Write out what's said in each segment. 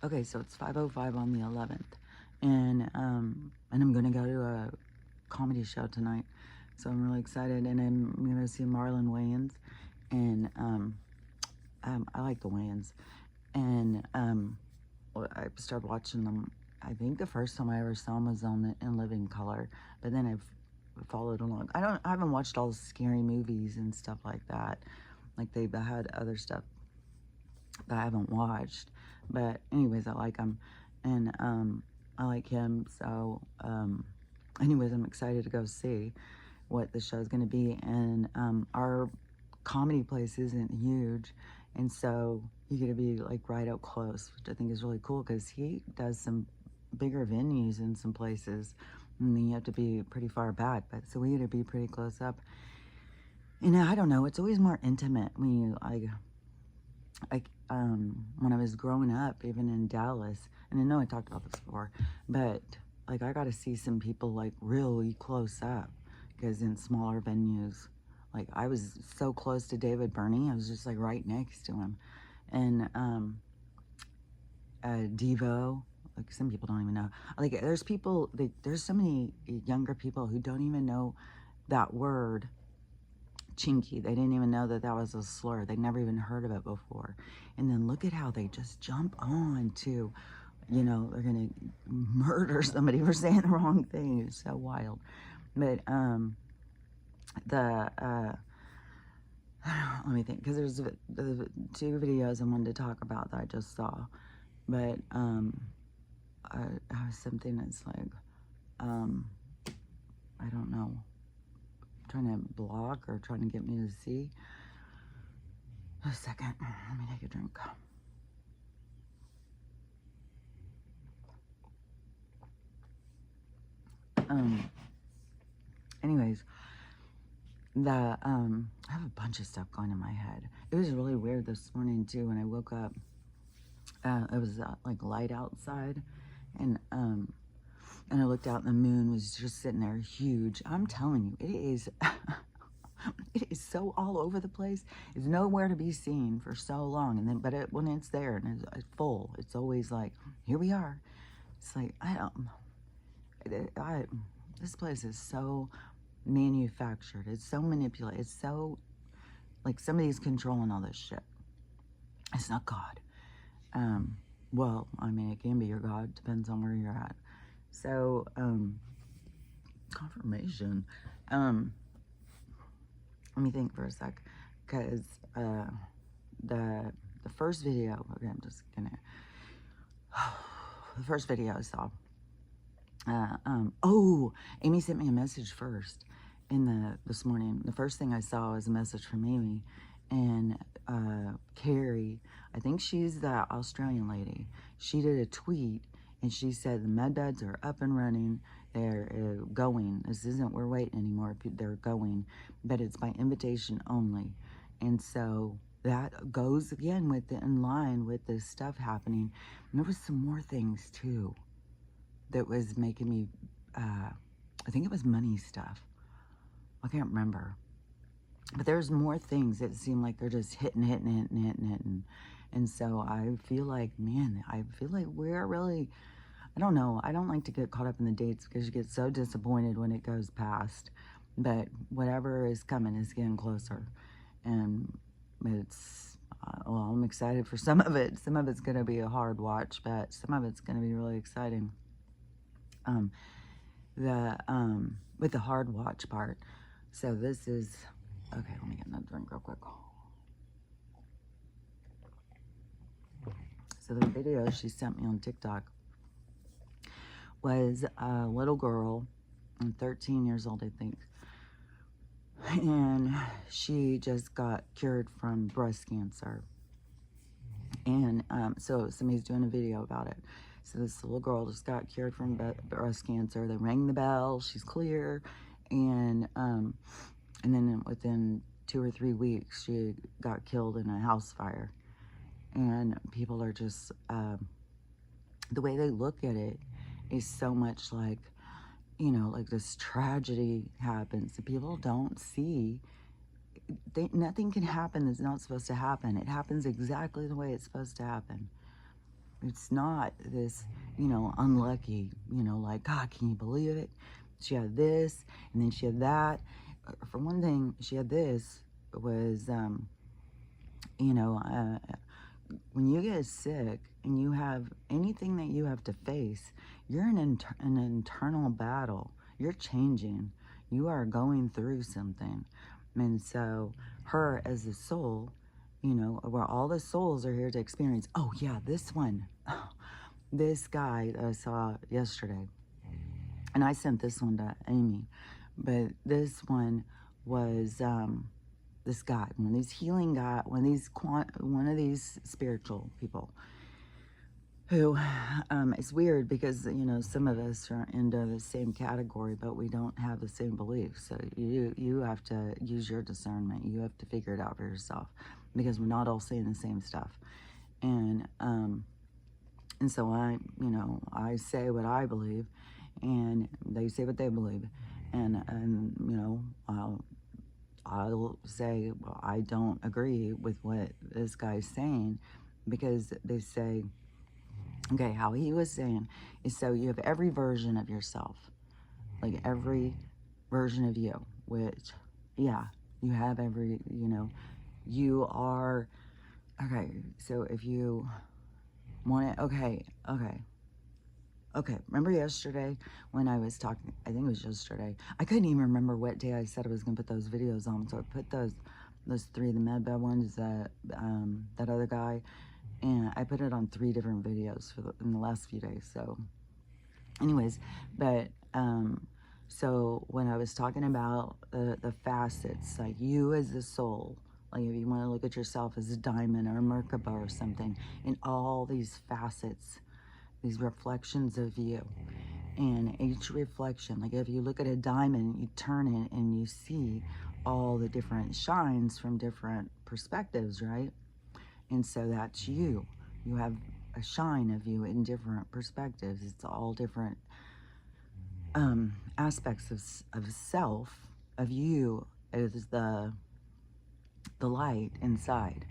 Okay, so it's 5:05 on the 11th, and I'm gonna go to a comedy show tonight, so I'm really excited. And I'm gonna see Marlon Wayans, and I like the Wayans, and I started watching them. I think the first time I ever saw them was on In Living Color, but then I've followed along. I haven't watched all the scary movies and stuff like that. Like they've had other stuff that I haven't watched. But anyways, I like him, and I like him. So anyways, I'm excited to go see what the show's going to be. And our comedy place isn't huge, and so you get to be like right up close, which I think is really cool because he does some bigger venues in some places, and then you have to be pretty far back. But so we get to be pretty close up. And I don't know, it's always more intimate when you when I was growing up, even in Dallas, and I know I talked about this before, but like I got to see some people like really close up because in smaller venues, like I was so close to David Burney, I was just like right next to him, and Devo. Like some people don't even know. Like there's people. There's so many younger people who don't even know that word chinky. They didn't even know that that was a slur. They never even heard of it before. And then look at how they just jump on to, they're going to murder somebody for saying the wrong thing. It's so wild. But the, let me think, because there's the two videos I wanted to talk about that I just saw. But I have something that's like, I don't know, trying to block or trying to get me to see. A second, let me take a drink. Anyways, I have a bunch of stuff going in my head. It was really weird this morning too when I woke up. It was like light outside, and I looked out and the moon was just sitting there huge. I'm telling you, it is it is so all over the place. It's nowhere to be seen for so long, and then when it's there and it's full, it's always like, here we are. It's like this place is so manufactured. It's so manipulated. It's so like somebody's controlling all this shit. It's not God. Well, I mean, it can be your God. Depends on where you're at. So, confirmation. Let me think for a sec, because the first video. Okay, I'm just gonna. The first video I saw. Oh, Amy sent me a message first this morning. The first thing I saw was a message from Amy, and Carrie, I think she's that Australian lady. She did a tweet, and she said the med beds are up and running. They're going. This isn't we're waiting anymore. They're going, but it's by invitation only, and so that goes again in line with this stuff happening. And there was some more things too that was making me, I think it was money stuff. I can't remember. But there's more things that seem like they're just hitting. And so I feel like, man, we're really, I don't know. I don't like to get caught up in the dates because you get so disappointed when it goes past. But whatever is coming is getting closer. And it's, well, I'm excited for some of it. Some of it's going to be a hard watch, but some of it's going to be really exciting. With the hard watch part. So this is, okay, let me get another drink real quick. So the video she sent me on TikTok was a little girl, 13 years old, I think. And she just got cured from breast cancer. And so somebody's doing a video about it. So this little girl just got cured from breast cancer. They rang the bell. She's clear. And then within 2 or 3 weeks, she got killed in a house fire. And people are just, the way they look at it is so much like, like this tragedy happens. And people don't see, nothing can happen that's not supposed to happen. It happens exactly the way it's supposed to happen. It's not this, you know, unlucky, you know, like, God, can you believe it? She had this, and then she had that. For one thing, she had this was, you know, when you get sick and you have anything that you have to face, you're in an internal battle. You're changing. You are going through something. And so, her as a soul, you know, where all the souls are here to experience, oh, yeah, this one, this guy that I saw yesterday. And I sent this one to Amy, but this one was this guy, one of these healing guy, one of these spiritual people who it's weird because, you know, some of us are into the same category, but we don't have the same beliefs. So you have to use your discernment. You have to figure it out for yourself, because we're not all saying the same stuff. And so you know, I say what I believe, and they say what they believe, and you know, I'll say, well, I don't agree with what this guy's saying, because they say, okay, how he was saying is, so you have every version of yourself, like every version of you, which, yeah, you have every, you know, you are, okay, so if you want it, okay, remember yesterday when I was talking, I think it was yesterday, I couldn't even remember what day I said I was going to put those videos on, so I put those three, the medbed ones, that other guy, and I put it on 3 different videos in the last few days. So anyways, but so when I was talking about the facets, like you as the soul, like if you want to look at yourself as a diamond or a Merkaba or something, in all these facets, these reflections of you, and each reflection, like if you look at a diamond, you turn it and you see all the different shines from different perspectives, right? And so that's you. You have a shine of you in different perspectives. It's all different aspects of self, of you as the light inside.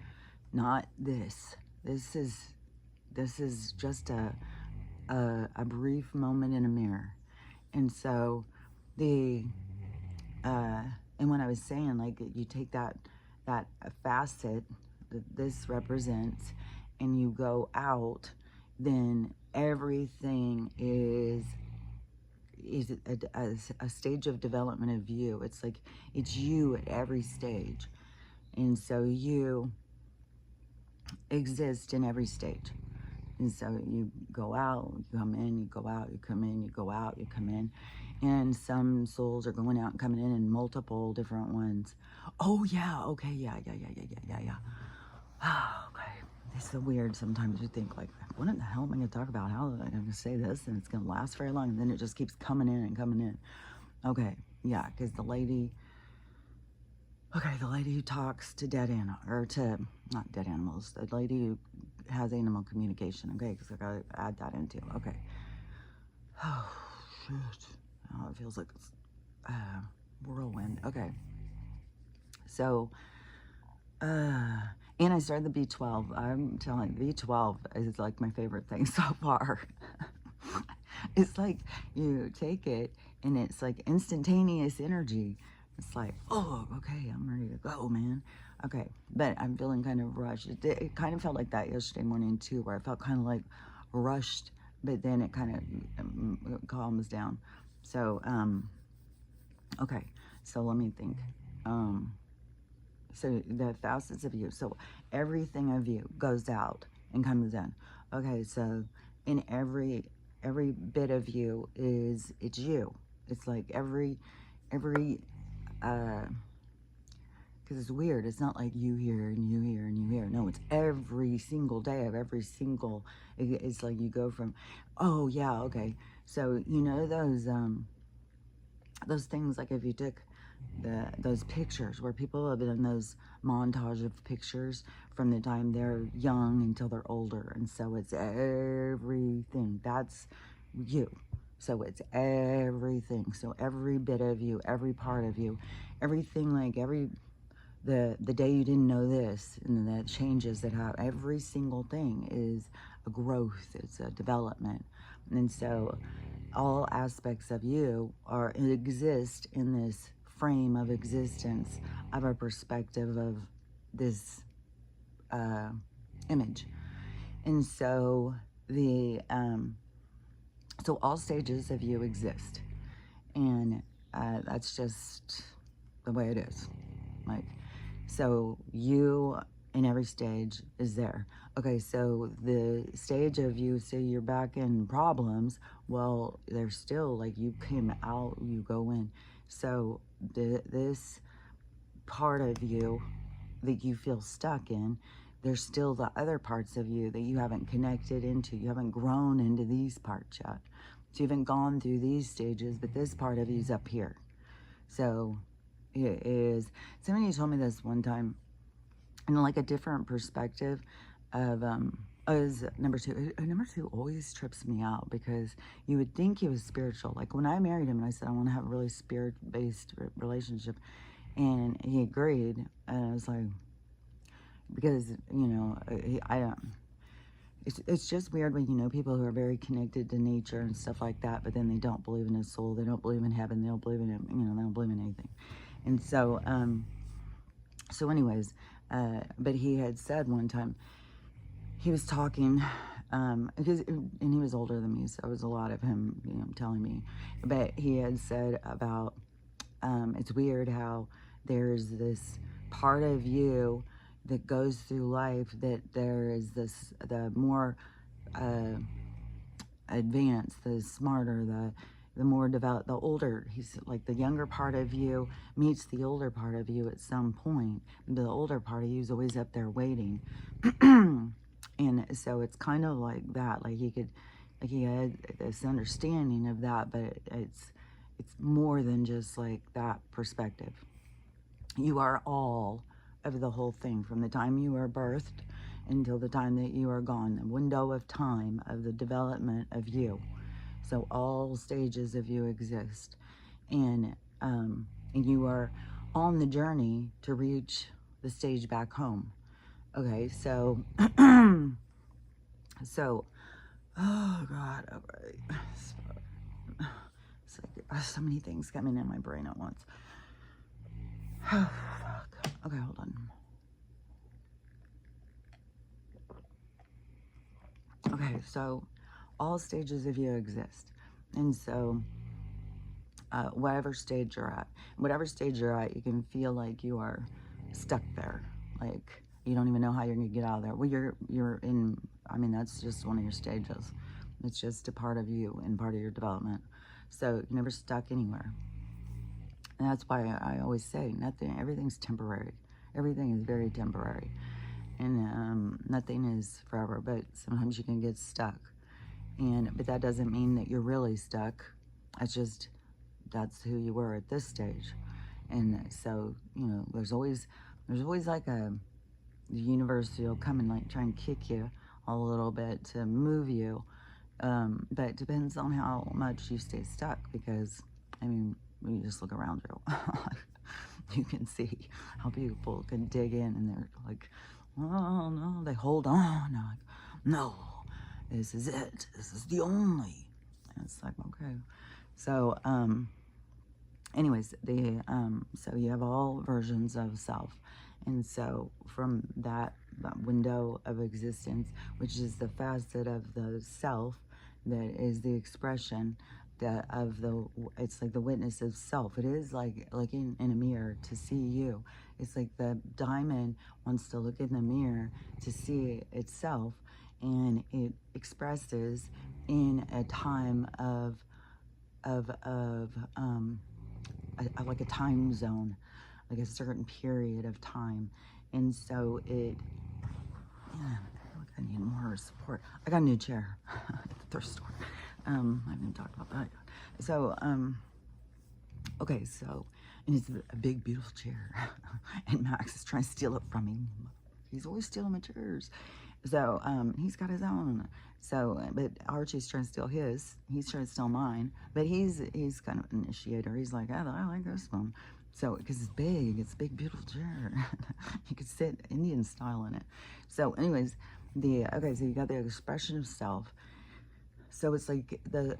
Not this. This is just a brief moment in a mirror. And so and when I was saying, like, you take that facet that this represents, and you go out, then everything is a stage of development of you. It's like, it's you at every stage. And so you exist in every stage. And so you go out, you come in, you go out, you come in, you go out, you come in. And some souls are going out and coming multiple different ones. Oh, yeah, okay, yeah. Okay. It's so weird. Sometimes you think, like, what in the hell am I going to talk about? How am I going to say this? And it's going to last very long. And then it just keeps coming in and coming in. Okay, yeah, because the lady who talks to dead animals, or to, not dead animals, the lady who has animal communication, okay, because I gotta add that into, okay. Oh, shit. Oh, it feels like it's whirlwind. Okay. So, and I started the B12. I'm telling you, B12 is like my favorite thing so far. It's like you take it and it's like instantaneous energy. It's like, oh, okay, I'm ready to go, man. Okay, but I'm feeling kind of rushed. It kind of felt like that yesterday morning too, where I felt kind of like rushed, but then it kind of calms down. So, okay, so let me think. So the facets of you, so everything of you goes out and comes in. Okay, so in every bit of you it's you. It's like every because it's weird. It's not like you here and you here and you here. No, it's every single day of every single. It's like you go from, oh yeah, okay. So you know those things, like if you took those pictures where people have done those montage of pictures from the time they're young until they're older, and so it's everything. That's you. So it's everything. So every bit of you, every part of you, everything, like the day you didn't know this, and the changes that happen, every single thing is a growth, it's a development. And so all aspects of you exist in this frame of existence of a perspective of this image. And so so all stages of you exist, and that's just the way it is. Like, so you in every stage is there. Okay, so the stage of you say you're back in problems, well, there's still, like, you came out, you go in. So this part of you that you feel stuck in, there's still the other parts of you that you haven't connected into. You haven't grown into these parts yet. So you haven't gone through these stages, but this part of you is up here. So it is, somebody told me this one time, in like a different perspective of, is number two. Number two always trips me out, because you would think he was spiritual. Like when I married him and I said, I want to have a really spirit-based relationship, and he agreed, and I was like, because, you know, I don't, it's just weird when you know people who are very connected to nature and stuff like that, but then they don't believe in his soul, they don't believe in heaven, they don't believe in him, you know, they don't believe in anything. And so, so anyways, but he had said one time, he was talking, because, and he was older than me, so it was a lot of him, you know, telling me, but he had said about, it's weird how there's this part of you that goes through life, that there is this, the more advanced, the smarter, the more developed, the older, he's like, the younger part of you meets the older part of you at some point. The older part of you is always up there waiting. And so it's kind of like that, like he could, like he had this understanding of that, but it's more than just like that perspective. You are all of the whole thing, from the time you are birthed until the time that you are gone, the window of time of the development of you. So all stages of you exist, and you are on the journey to reach the stage back home. Okay, so so, oh God, okay. It's like so many things coming in my brain at once. Oh, fuck. Okay, hold on. Okay, so all stages of you exist. And so whatever stage you're at, you can feel like you are stuck there. Like you don't even know how you're going to get out of there. Well, you're in, I mean, that's just one of your stages. It's just a part of you and part of your development. So you're never stuck anywhere. And that's why I always say everything's temporary. Everything is very temporary. And nothing is forever, but sometimes you can get stuck. But that doesn't mean that you're really stuck. That's who you were at this stage. And so, you know, there's always like the universe will come and like try and kick you a little bit to move you. But it depends on how much you stay stuck, because, I mean, when you just look around you, you can see how people can dig in and they're like, oh no, they hold on. They're like, no, this is it. This is the only. And it's like, okay. So, anyways, so you have all versions of self. And so from that window of existence, which is the facet of the self that is the expression it's like the witness of self. It is like in a mirror to see you. It's like the diamond wants to look in the mirror to see itself, and it expresses in a time of like a time zone, like a certain period of time. And so I feel like I need more support. I got a new chair at the thrift store. I haven't talked about that yet. So, okay, so, and it's a big, beautiful chair. And Max is trying to steal it from me. He's always stealing my chairs. So, he's got his own. So, but Archie's trying to steal his. He's trying to steal mine. But he's kind of an initiator. He's like, I like this one. So, because it's big. It's a big, beautiful chair. You could sit Indian style in it. So, anyways, Okay, so you got the expression of self. So it's like the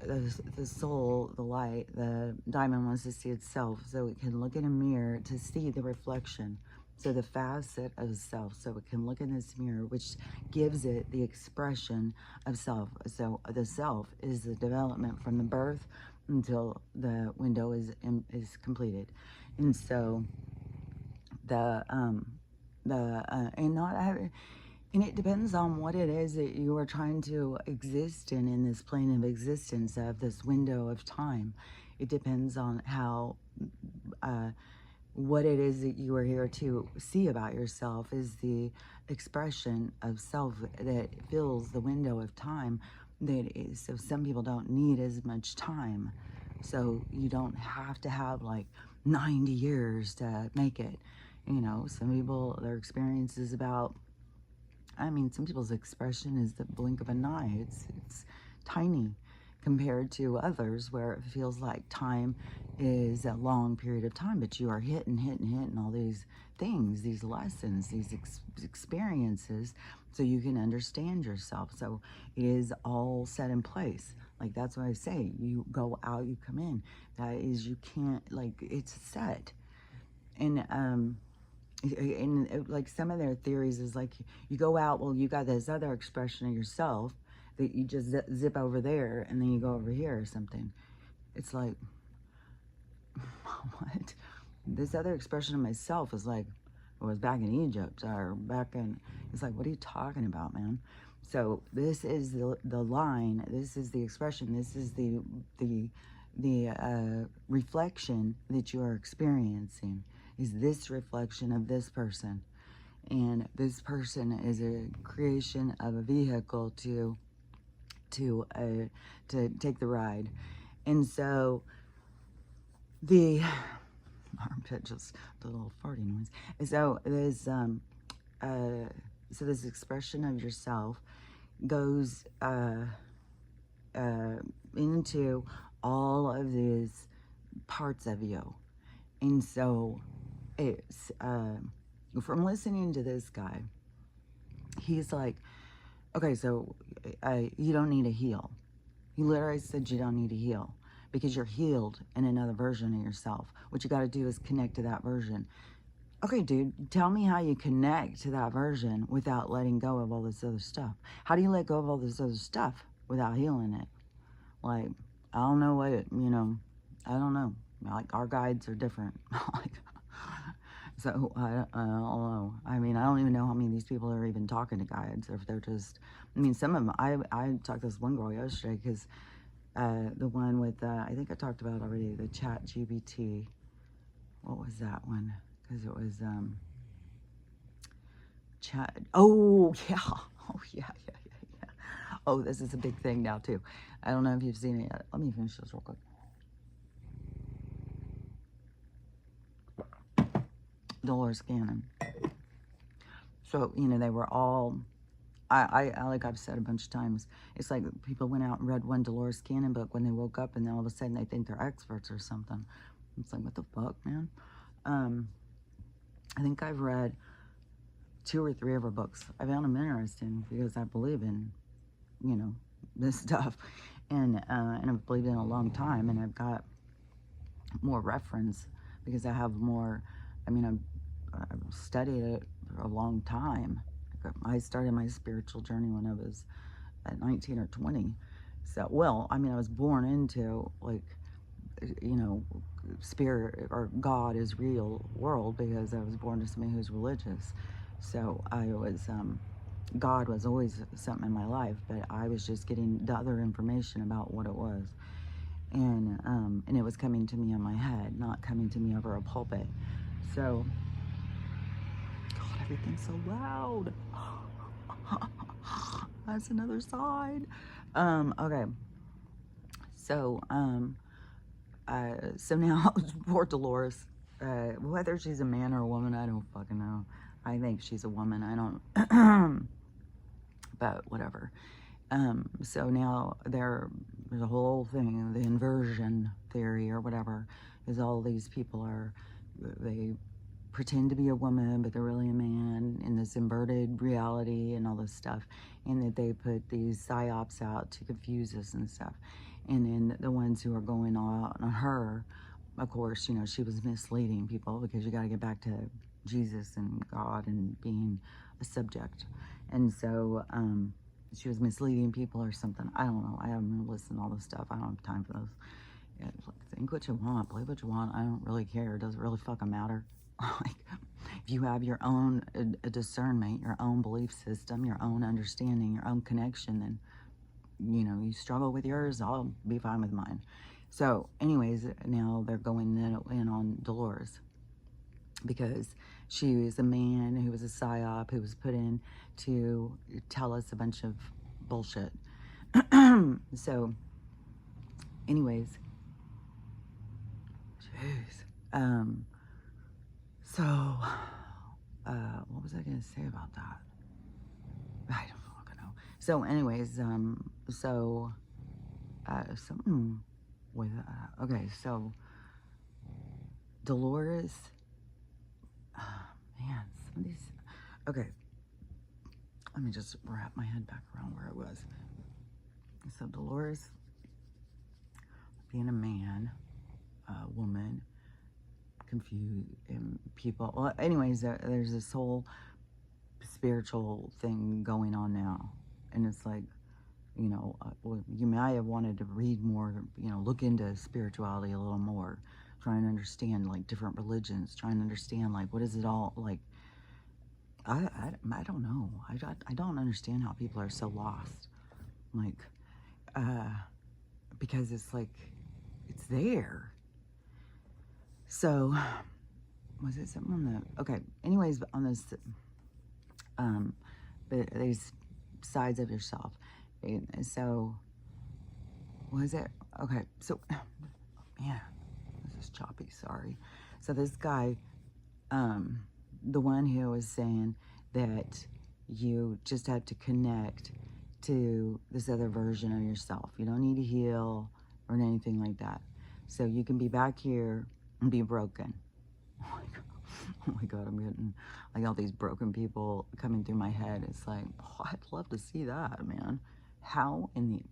soul, the light, the diamond wants to see itself, so it can look in a mirror to see the reflection. So the facet of self, so it can look in this mirror, which gives it the expression of self. So the self is the development from the birth until the window is completed, and so and not having, and it depends on what it is that you are trying to exist in this plane of existence of this window of time. It depends on how, what it is that you are here to see about yourself is the expression of self that fills the window of time that is. So some people don't need as much time. So you don't have to have like 90 years to make it. You know, some people, their experience is about, I mean, some people's expression is the blink of an eye. It's tiny compared to others where it feels like time is a long period of time, but you are hitting all these things, these lessons, these experiences, so you can understand yourself. So it is all set in place. Like, that's what I say. You go out, you come in. That is, you can't, like, it's set. And like some of their theories is like, you go out, well, you got this other expression of yourself that you just zip over there, and then you go over here or something. It's like, what? This other expression of myself is like, it was back in Egypt or back in, it's like, what are you talking about, man? So this is the line, this is the expression, this is the reflection that you are experiencing, is this reflection of this person. And this person is a creation of a vehicle to take the ride. And so the armpit, just the little farting noise. So there's so this expression of yourself goes into all of these parts of you. And so it's from listening to this guy, he's like, okay, so you don't need to heal. He literally said you don't need to heal because you're healed in another version of yourself. What you got to do is connect to that version. Okay, dude, tell me how you connect to that version without letting go of all this other stuff. How do you let go of all this other stuff without healing it? Like, I don't know what it, I don't know. Like, our guides are different. Like, so I don't know. I mean, I don't even know how many of these people are even talking to guides, or if they're just, I mean, some of them, I talked to this one girl yesterday, because the one with, I think I talked about already, the Chat GPT. What was that one? Because it was, Chat, oh, yeah. Oh, yeah. Oh, this is a big thing now, too. I don't know if you've seen it yet. Let me finish this real quick. Dolores Cannon. So, they were all, I like I've said a bunch of times, it's like people went out and read one Dolores Cannon book when they woke up, and then all of a sudden they think they're experts or something. It's like, what the fuck, man? I think I've read 2 or 3 of her books. I found them interesting because I believe in, this stuff, and I've believed in it a long time, and I've got more reference because I have more. I mean, I've studied it for a long time. I started my spiritual journey when I was at 19 or 20. So, well, I mean, I was born into, like, spirit or God is real world, because I was born to somebody who's religious. So I was, God was always something in my life, but I was just getting the other information about what it was. And it was coming to me in my head, not coming to me over a pulpit. So, God, everything's so loud. That's another side. Okay. So, so now, poor Dolores, whether she's a man or a woman, I don't fucking know. I think she's a woman. I don't, but whatever. So now there's a whole thing, the inversion theory or whatever, is all these people are, they pretend to be a woman, but they're really a man, in this inverted reality and all this stuff. And that they put these psyops out to confuse us and stuff. And then the ones who are going on her, of course, you know, she was misleading people, because you got to get back to Jesus and God and being a subject. And so she was misleading people or something. I don't know. I haven't listened to all this stuff. I don't have time for those. Yeah, think what you want, believe what you want. I don't really care. It doesn't really fucking matter. Like, if you have your own discernment, your own belief system, your own understanding, your own connection, then, you know, you struggle with yours, I'll be fine with mine. So anyways, now they're going in on Dolores, because she was a man who was a psyop, who was put in to tell us a bunch of bullshit. So anyways, jeez. What was I going to say about that? I don't fucking know. So anyways, something with, okay, so Dolores, man, some of these, okay, let me just wrap my head back around where I was. So Dolores, being a man, woman, confused, and people, well, anyways, there's this whole spiritual thing going on now, and it's like, you know, well, you might have wanted to read more, you know, look into spirituality a little more, try and understand, like, different religions, trying to understand, like, what is it all, like, I don't know, I don't understand how people are so lost, like, because it's like, it's there. So, was it something on the, okay, anyways, on this, these sides of yourself. And so, was it, okay, so, man, this is choppy, sorry. So this guy, the one who was saying that you just have to connect to this other version of yourself. You don't need to heal or anything like that. So you can be back here and be broken. Oh my God, I'm getting like all these broken people coming through my head. It's like, oh, I'd love to see that, man. How in the...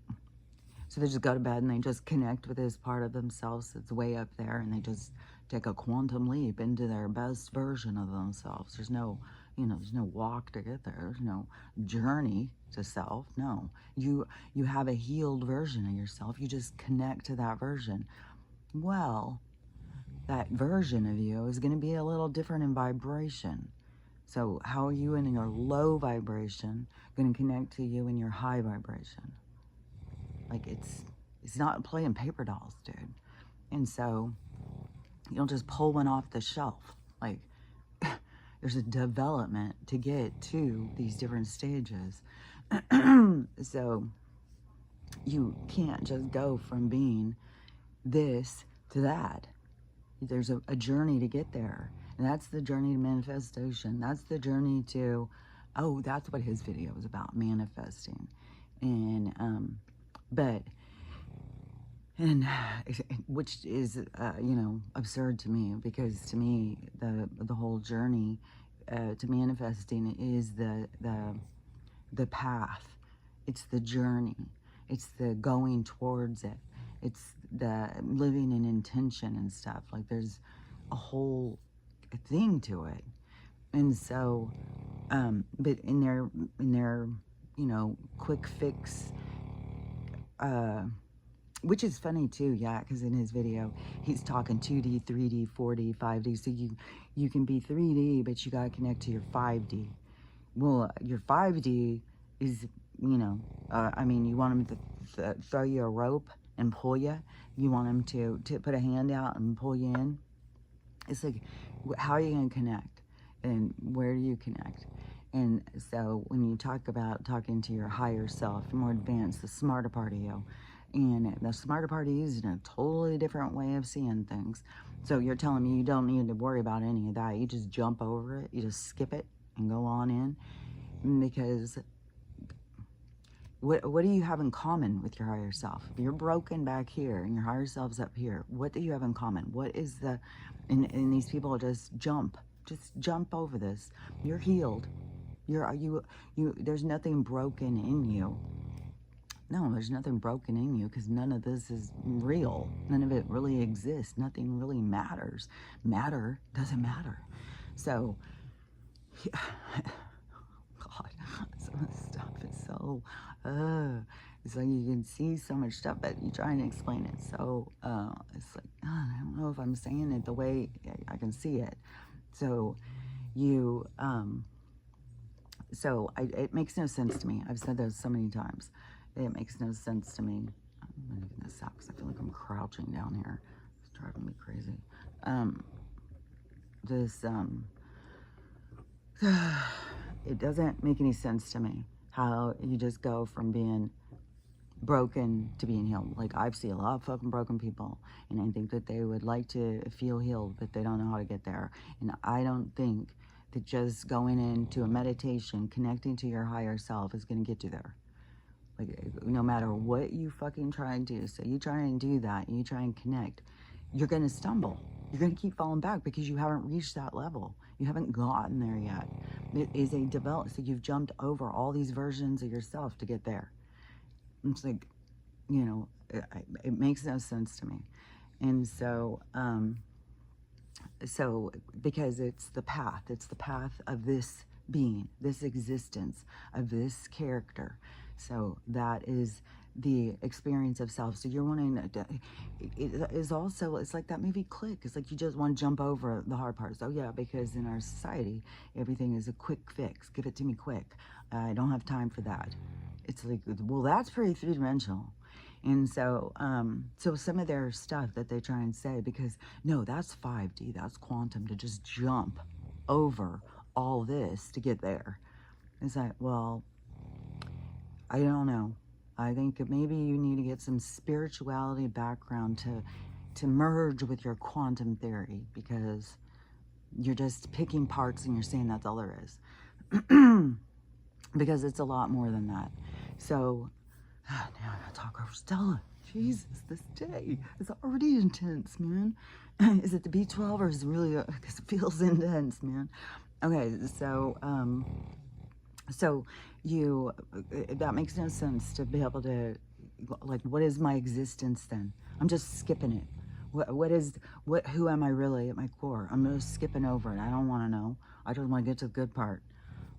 So they just go to bed and they just connect with this part of themselves that's way up there, and they just take a quantum leap into their best version of themselves. There's no, you know, there's no walk to get there. There's no journey to self. No, you have a healed version of yourself. You just connect to that version. Well, that version of you is going to be a little different in vibration. So how are you in your low vibration going to connect to you in your high vibration? Like, it's not playing paper dolls, dude. And so you don't just pull one off the shelf. Like, there's a development to get to these different stages. So you can't just go from being this to that. There's a journey to get there. And that's the journey to manifestation. That's the journey to, oh, that's what his video was about, manifesting. And, which is, you know, absurd to me, because to me, the whole journey to manifesting is the path. It's the journey. It's the going towards it. It's the living in intention and stuff. Like, there's a whole thing to it. And so, but in their, you know, quick fix, which is funny too, yeah, because in his video, he's talking 2D, 3D, 4D, 5D. So you can be 3D, but you got to connect to your 5D. Well, your 5D is, you know, I mean, you want him to throw you a rope and pull you. You want him to put a hand out and pull you in. It's like, how are you going to connect? And where do you connect? And so when you talk about talking to your higher self, more advanced, the smarter part of you, and the smarter part of you is in a totally different way of seeing things. So you're telling me you don't need to worry about any of that. You just jump over it. You just skip it and go on in. Because what do you have in common with your higher self? If you're broken back here and your higher self's up here, what do you have in common? What is the... And these people just jump Just jump over this. You're healed. There's nothing broken in you. No, there's nothing broken in you because none of this is real. None of it really exists. Nothing really matters. Matter doesn't matter. So, yeah. God, some of this stuff is so, it's like you can see so much stuff, but you try and explain it. So, it's like, I don't know if I'm saying it the way I can see it. So, it makes no sense to me. I've said those so many times. It makes no sense to me. I'm gonna get this out because I feel like I'm crouching down here. It's driving me crazy. It doesn't make any sense to me how you just go from being broken to being healed. Like, I've seen a lot of fucking broken people, and I think that they would like to feel healed, but they don't know how to get there. And I don't think that just going into a meditation, connecting to your higher self is going to get you there. Like, no matter what you fucking try and do, so you try and do that, and you try and connect, you're going to stumble. You're going to keep falling back because you haven't reached that level. You haven't gotten there yet. It is a development. So you've jumped over all these versions of yourself to get there. It's like, you know, it makes no sense to me. And so, because it's the path of this being, this existence, of this character. So that is the experience of self. So you're wanting to, it is also, it's like that movie Click. It's like you just want to jump over the hard parts. Oh yeah, because in our society, everything is a quick fix. Give it to me quick. I don't have time for that. It's like, well, that's pretty three-dimensional. And so, so some of their stuff that they try and say, because no, that's 5D, that's quantum, to just jump over all this to get there. It's like, well, I don't know. I think maybe you need to get some spirituality background to merge with your quantum theory, because you're just picking parts and you're saying that's all there is. Because it's a lot more than that. So, now I gotta talk over Stella. Jesus, this day is already intense, man. Is it the B12 or is it really, because it feels intense, man. Okay, so, that makes no sense to be able to, like, what is my existence then? I'm just skipping it. Who am I really at my core? I'm just skipping over it. I don't want to know. I just want to get to the good part.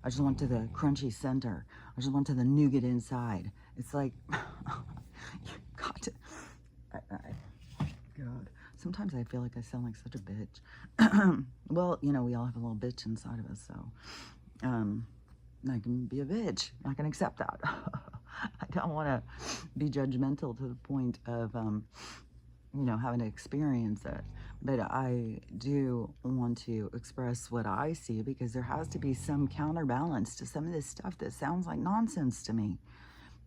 I just went to the crunchy center. I just went to the nougat inside. It's like, you got to, God. Sometimes I feel like I sound like such a bitch. Well, you know, we all have a little bitch inside of us, so, I can be a bitch. I can accept that. I don't want to be judgmental to the point of, you know, having to experience it. But I do want to express what I see, because there has to be some counterbalance to some of this stuff that sounds like nonsense to me.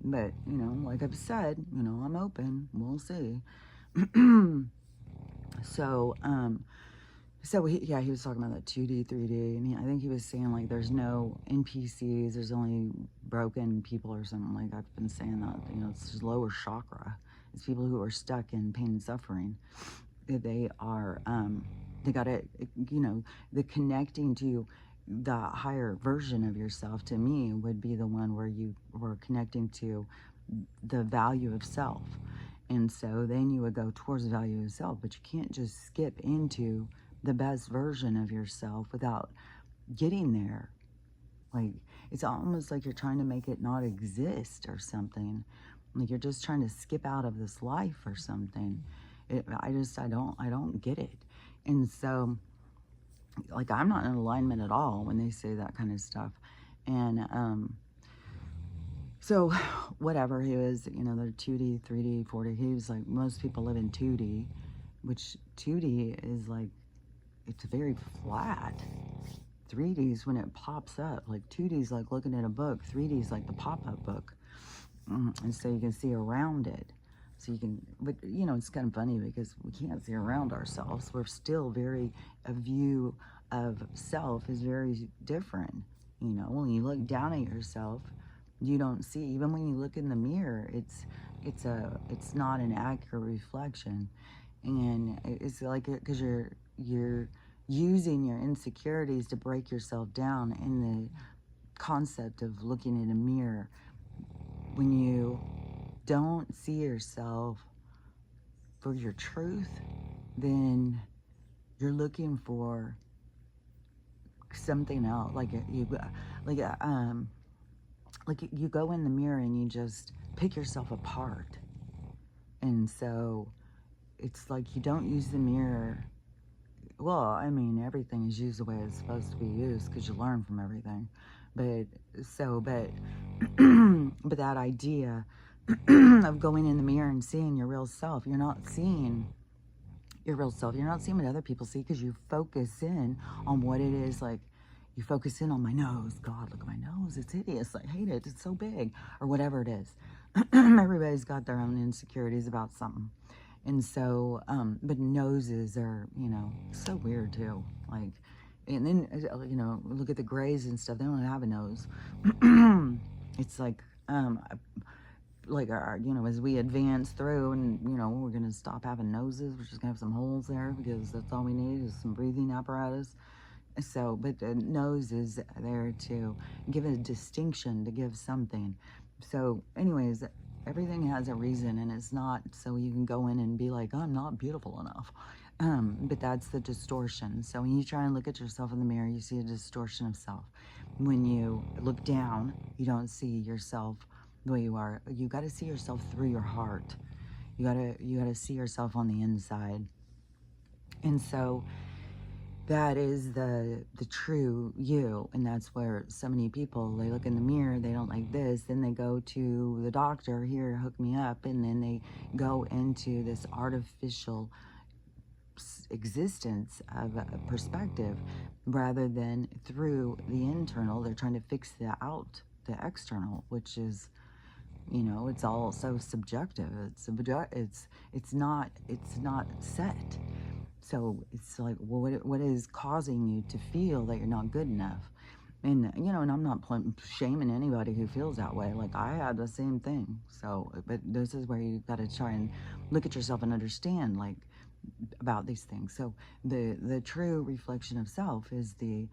But, you know, like I've said, you know, I'm open. We'll see. So, he was talking about that 2D, 3D, and I think he was saying, like, there's no NPCs, there's only broken people or something. Like, I've been saying that, you know, it's just lower chakra. It's people who are stuck in pain and suffering. They are, they gotta, you know, the connecting to the higher version of yourself, to me, would be the one where you were connecting to the value of self. And so then you would go towards the value of self, but you can't just skip into the best version of yourself without getting there. Like, it's almost like you're trying to make it not exist or something. Like you're just trying to skip out of this life or something. I don't get it. And so, like, I'm not in alignment at all when they say that kind of stuff. And, so whatever, he was, you know, they're 2D, 3D, 4D. He was like, most people live in 2D, which 2D is like, it's very flat. 3D is when it pops up. Like 2D is like looking at a book. 3D is like the pop-up book. And so you can see around it. So you can, but you know, it's kind of funny because we can't see around ourselves. We're still a view of self is very different. You know, when you look down at yourself, you don't see, even when you look in the mirror, it's not an accurate reflection. And it's like, because you're using your insecurities to break yourself down in the concept of looking in a mirror. When you don't see yourself for your truth, then you're looking for something else. Like you go in the mirror and you just pick yourself apart. And so it's like you don't use the mirror. Well, I mean, everything is used the way it's supposed to be used because you learn from everything. But but that idea of going in the mirror and seeing your real self, you're not seeing your real self. You're not seeing what other people see because you focus in on what it is. Like, you focus in on my nose. God, look at my nose. It's hideous. I hate it. It's so big. Or whatever it is. Everybody's got their own insecurities about something. And so, but noses are, so weird too. Like, and then, look at the Greys and stuff. They don't have a nose. It's like as we advance through, and we're gonna stop having noses. We're just gonna have some holes there because that's all we need is some breathing apparatus. So, but the nose is there to give a distinction, to give something. So anyways, everything has a reason, and it's not so you can go in and be like, I'm not beautiful enough. But that's the distortion. So when you try and look at yourself in the mirror, you see a distortion of self. When you look down, you don't see yourself the way you are. You got to see yourself through your heart. You gotta see yourself on the inside. And so that is the true you. And that's where so many people, they look in the mirror, they don't like this, then they go to the doctor, here, hook me up, and then they go into this artificial existence of a perspective rather than through the internal. They're trying to fix the external, which is, it's all so subjective. It's not set. So it's like, well, what is causing you to feel that you're not good enough? And, and I'm not shaming anybody who feels that way. Like, I had the same thing. So, but this is where you got to try and look at yourself and understand, like, about these things. So the true reflection of self is the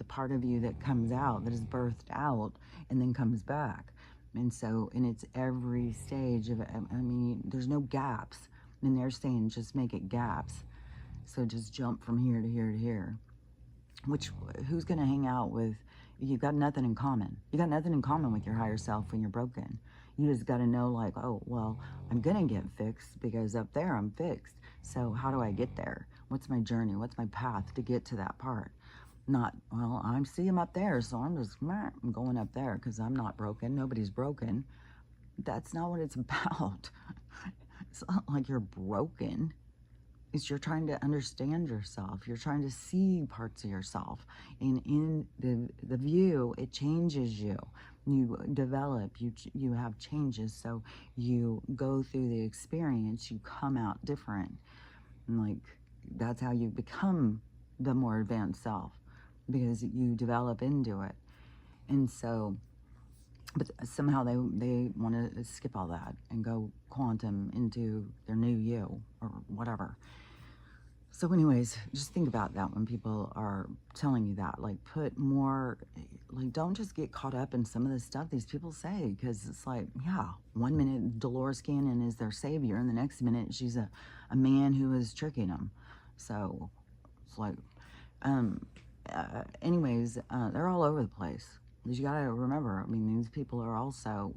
part of you that comes out, that is birthed out and then comes back. And so, and it's every stage of it. I mean, there's no gaps. And they're saying just make it gaps. So just jump from here to here to here. Which, who's going to hang out with, you've got nothing in common. You got nothing in common with your higher self when you're broken. You just got to know, like, oh, well, I'm going to get fixed because up there I'm fixed. So how do I get there? What's my journey? What's my path to get to that part? Not, well, I see him up there, so I'm going up there because I'm not broken. Nobody's broken. That's not what it's about. It's not like you're broken. It's you're trying to understand yourself. You're trying to see parts of yourself. And in the view, it changes you. You develop, you have changes. So you go through the experience, you come out different. And like, that's how you become the more advanced self, because you develop into it. And so, but somehow they want to skip all that and go quantum into their new you or whatever. So anyways, just think about that when people are telling you that. Like, put more, like, don't just get caught up in some of the stuff these people say, because it's like, yeah, one minute Dolores Cannon is their savior, and the next minute she's a man who is tricking them. So it's like, anyways, they're all over the place. You got to remember, I mean, these people are also,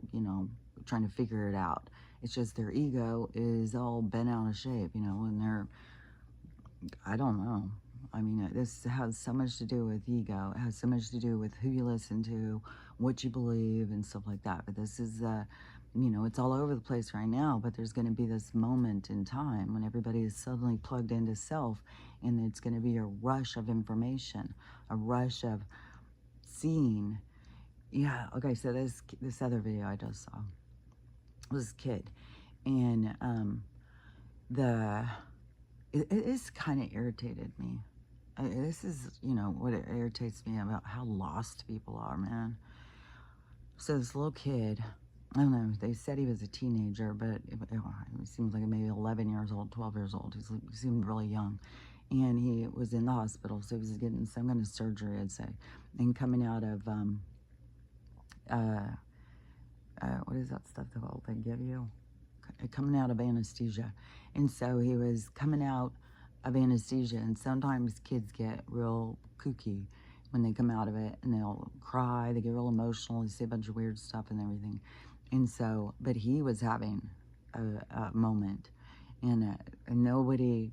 trying to figure it out. It's just their ego is all bent out of shape, and they're, I don't know. I mean, this has so much to do with ego. It has so much to do with who you listen to, what you believe, and stuff like that. But this is, it's all over the place right now, but there's going to be this moment in time when everybody is suddenly plugged into self, and it's going to be a rush of information, a rush of seeing. Yeah, okay, so this other video I just saw was this kid, and it is kind of irritated me. This is, what it irritates me about how lost people are, man. So this little kid, I don't know, they said he was a teenager, but it seems like maybe 11 years old, 12 years old. He seemed really young. and he was in the hospital, so he was getting some kind of surgery, I'd say, and coming out of uh, what is that stuff they give you? Coming out of anesthesia. And so he was coming out of anesthesia, and sometimes kids get real kooky when they come out of it, and they'll cry, they get real emotional, they say a bunch of weird stuff and everything. And so, but he was having a moment, and nobody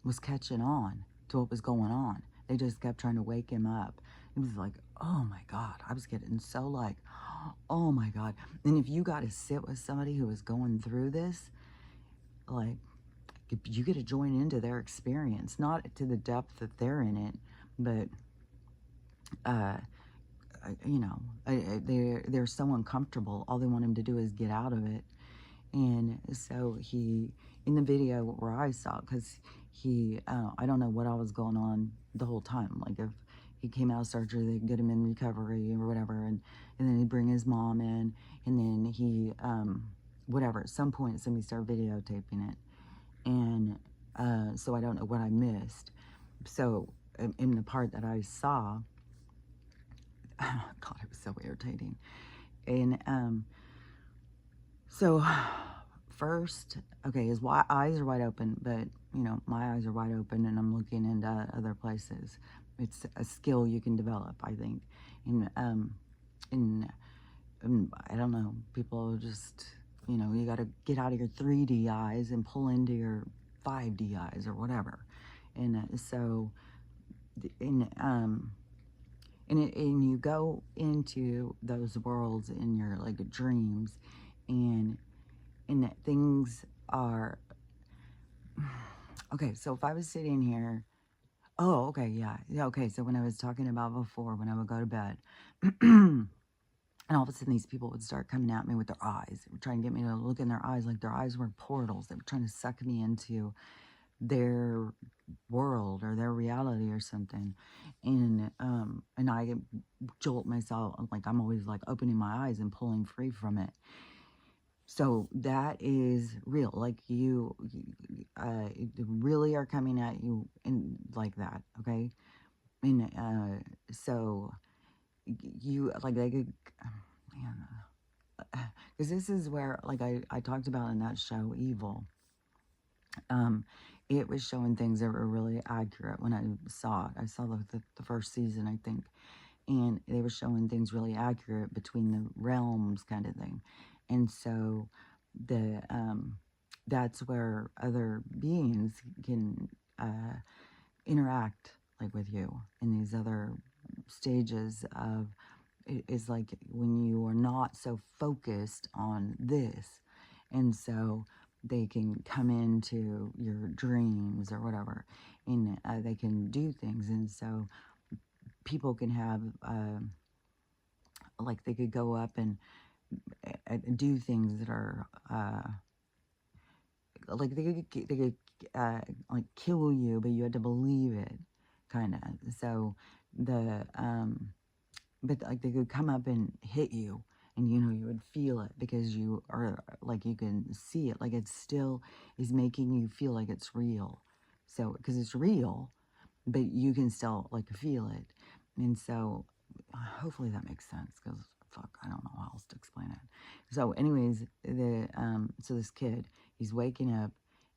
was catching on to what was going on. They just kept trying to wake him up. It was like, oh my God, I was getting so like, oh my God. And if you got to sit with somebody who is going through this, like, you get to join into their experience, not to the depth that they're in it, but, you know, they're so uncomfortable. All they want him to do is get out of it. And so he, in the video where I saw, because he, I don't know what all was going on the whole time. Like if he came out of surgery, they'd get him in recovery or whatever. And then he'd bring his mom in, and then he, whatever, at some point somebody started videotaping it. And so I don't know what I missed. So in the part that I saw, God, it was so irritating. And so first, okay, his eyes are wide open, but you know, my eyes are wide open and I'm looking into other places. It's a skill you can develop, I think. And I don't know, people just, you know, you got to get out of your 3D eyes and pull into your 5D eyes or whatever. And so, and you go into those worlds in your like dreams, and that things are okay. So if I was sitting here, oh, okay, yeah, okay. So when I was talking about before, when I would go to bed, and all of a sudden these people would start coming at me with their eyes. They were trying to get me to look in their eyes like their eyes were portals. They were trying to suck me into their world or their reality or something. And I jolt myself, like I'm always like opening my eyes and pulling free from it. So that is real. Like you really are coming at you in like that. Okay. And so you like they could, man, because this is where like I talked about in that show Evil. It was showing things that were really accurate when I saw it. I saw the first season, I think, and they were showing things really accurate between the realms, kind of thing. And so the that's where other beings can interact like with you in these other stages of it is like when you are not so focused on this, and so they can come into your dreams or whatever, and they can do things. And so people can have like they could go up and do things that are like they could like kill you, but you had to believe it, kind of. So the but like they could come up and hit you, and you know you would feel it because you are like you can see it, like it still is making you feel like it's real. So because it's real, but you can still like feel it. And so hopefully that makes sense, because fuck, I don't know how else to explain it. So anyways, so this kid, he's waking up,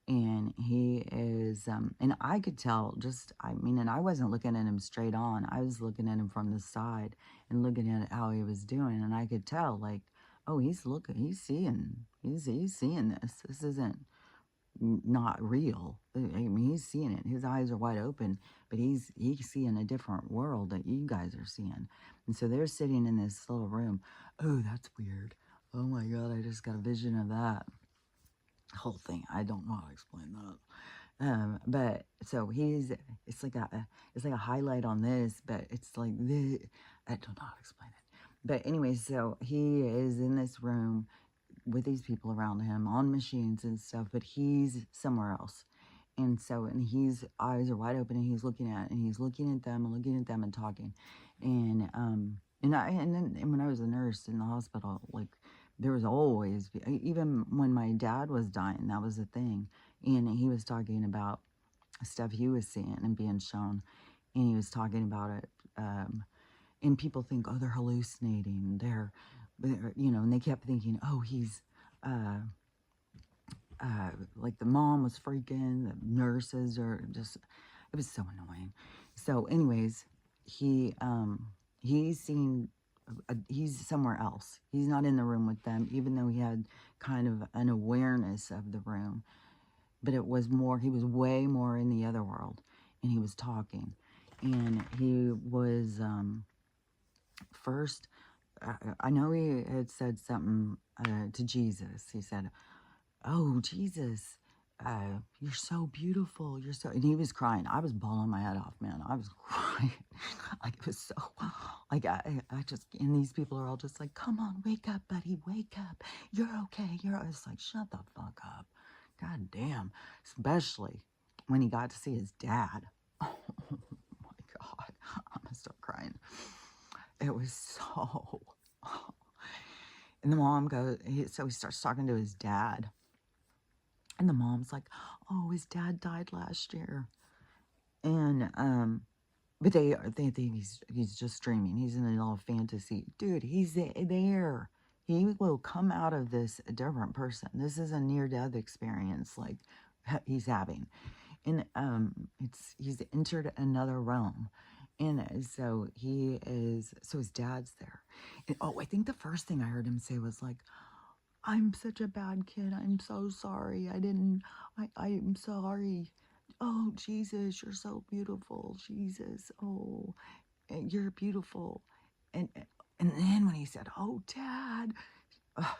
and he is and I could tell, just I mean, and I wasn't looking at him straight on, I was looking at him from the side and looking at how he was doing, and I could tell like, oh, he's looking, he's seeing this isn't not real. I mean, he's seeing it. His eyes are wide open, but he's seeing a different world that you guys are seeing. And so they're sitting in this little room. Oh, that's weird. Oh my God, I just got a vision of that whole thing. I don't know how to explain that. But so it's like a highlight on this, but it's like the, I don't know how to explain it. But anyway, so he is in this room with these people around him on machines and stuff, but he's somewhere else. And so, and his eyes are wide open, and he's looking at them and looking at them and talking. And when I was a nurse in the hospital, like there was always, even when my dad was dying, that was the thing. And he was talking about stuff he was seeing and being shown, and he was talking about it. And people think, oh, they're hallucinating. And they kept thinking, oh, he's uh, like the mom was freaking, the nurses are just, it was so annoying. So, anyways, he's seen, he's somewhere else. He's not in the room with them, even though he had kind of an awareness of the room. But it was more, he was way more in the other world, and he was talking. And he was, first, I know he had said something to Jesus. He said, oh, Jesus, you're so beautiful. You're so, and he was crying. I was bawling my head off, man. I was crying. Like, it was so, like, I just, and these people are all just like, come on, wake up, buddy, wake up. You're okay. I was like, shut the fuck up. God damn. Especially when he got to see his dad. Oh my God. I'm gonna start crying. It was so, and the mom goes, so he starts talking to his dad. And the mom's like, oh, his dad died last year. And, but they think he's just dreaming. He's in a little fantasy. Dude, he's there. He will come out of this a different person. This is a near-death experience like he's having. And he's entered another realm. And so his dad's there. And, oh, I think the first thing I heard him say was like, I'm such a bad kid. I'm so sorry. I'm sorry. Oh, Jesus, you're so beautiful. Jesus, oh, you're beautiful. And and then when he said, oh, Dad, oh,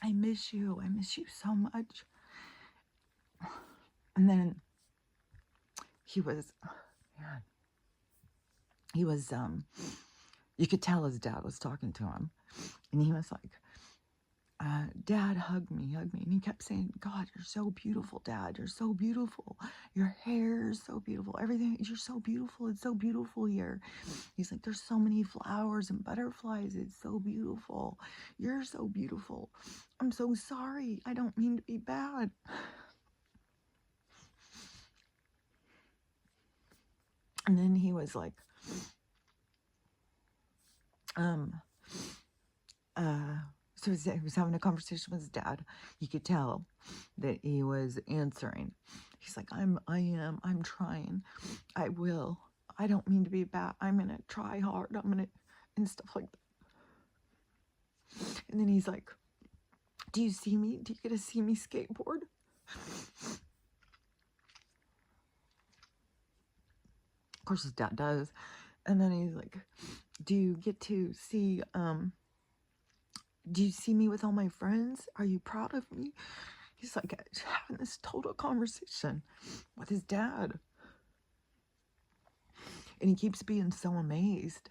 I miss you. I miss you so much. And then he was, man, he was, you could tell his dad was talking to him. And he was like, Dad, hug me. And he kept saying, God, you're so beautiful, Dad. You're so beautiful. Your hair is so beautiful. Everything, you're so beautiful. It's so beautiful here. He's like, there's so many flowers and butterflies. It's so beautiful. You're so beautiful. I'm so sorry. I don't mean to be bad. And then he was like, so he was having a conversation with his dad. You could tell that he was answering. He's like, I'm trying. I will. I don't mean to be bad. I'm going to try hard. And stuff like that. And then he's like, do you see me? Do you get to see me skateboard? Of course his dad does. And then he's like, do you get to see, do you see me with all my friends? Are you proud of me? He's like having this total conversation with his dad. And he keeps being so amazed.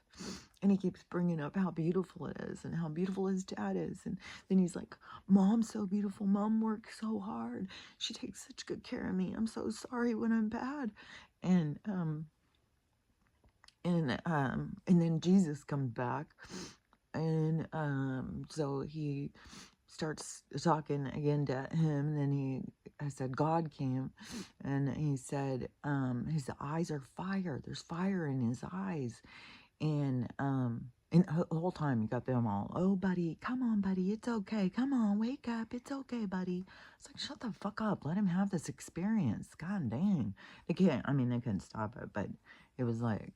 And he keeps bringing up how beautiful it is and how beautiful his dad is. And then he's like, Mom's so beautiful. Mom works so hard. She takes such good care of me. I'm so sorry when I'm bad. And then Jesus comes back. And so he starts talking again to him. And then I said, God came, and he said, his eyes are fire. There's fire in his eyes. And the whole time you got them all, oh, buddy, come on, buddy. It's okay. Come on, wake up. It's okay, buddy. It's like, shut the fuck up. Let him have this experience. God dang. They couldn't stop it, but it was like,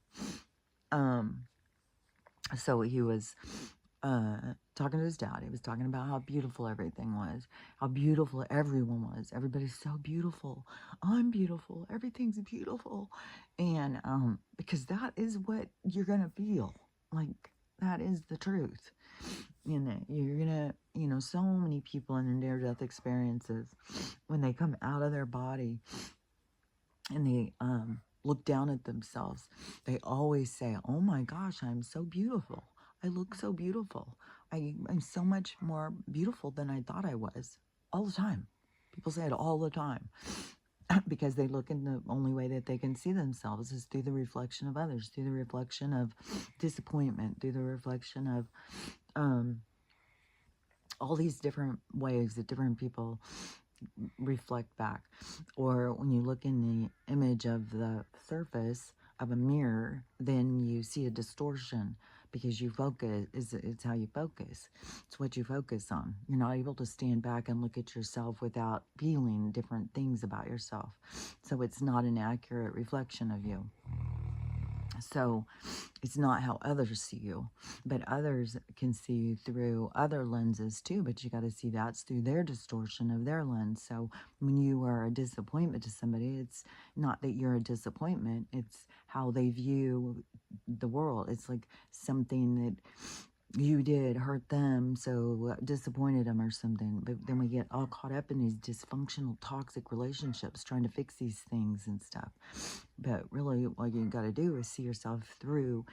so he was talking to his dad. He was talking about how beautiful everything was, how beautiful everyone was. Everybody's so beautiful. I'm beautiful. Everything's beautiful. And because that is what you're going to feel. Like, that is the truth. You know, you're going to, so many people in near-death experiences, when they come out of their body and they look down at themselves, they always say, oh my gosh, I'm so beautiful. I look so beautiful. I'm so much more beautiful than I thought I was. All the time. People say it all the time. Because they look in the only way that they can see themselves is through the reflection of others, through the reflection of disappointment, through the reflection of all these different ways that different people reflect back. Or when you look in the image of the surface of a mirror, then you see a distortion because you focus, it's how you focus. It's what you focus on. You're not able to stand back and look at yourself without feeling different things about yourself. So it's not an accurate reflection of you. So it's not how others see you, but others can see you through other lenses too, but you got to see that's through their distortion of their lens. So when you are a disappointment to somebody, it's not that you're a disappointment, it's how they view the world. It's like something that you did hurt them, so disappointed them or something. But then we get all caught up in these dysfunctional, toxic relationships, trying to fix these things and stuff. But really, what you got to do is see yourself through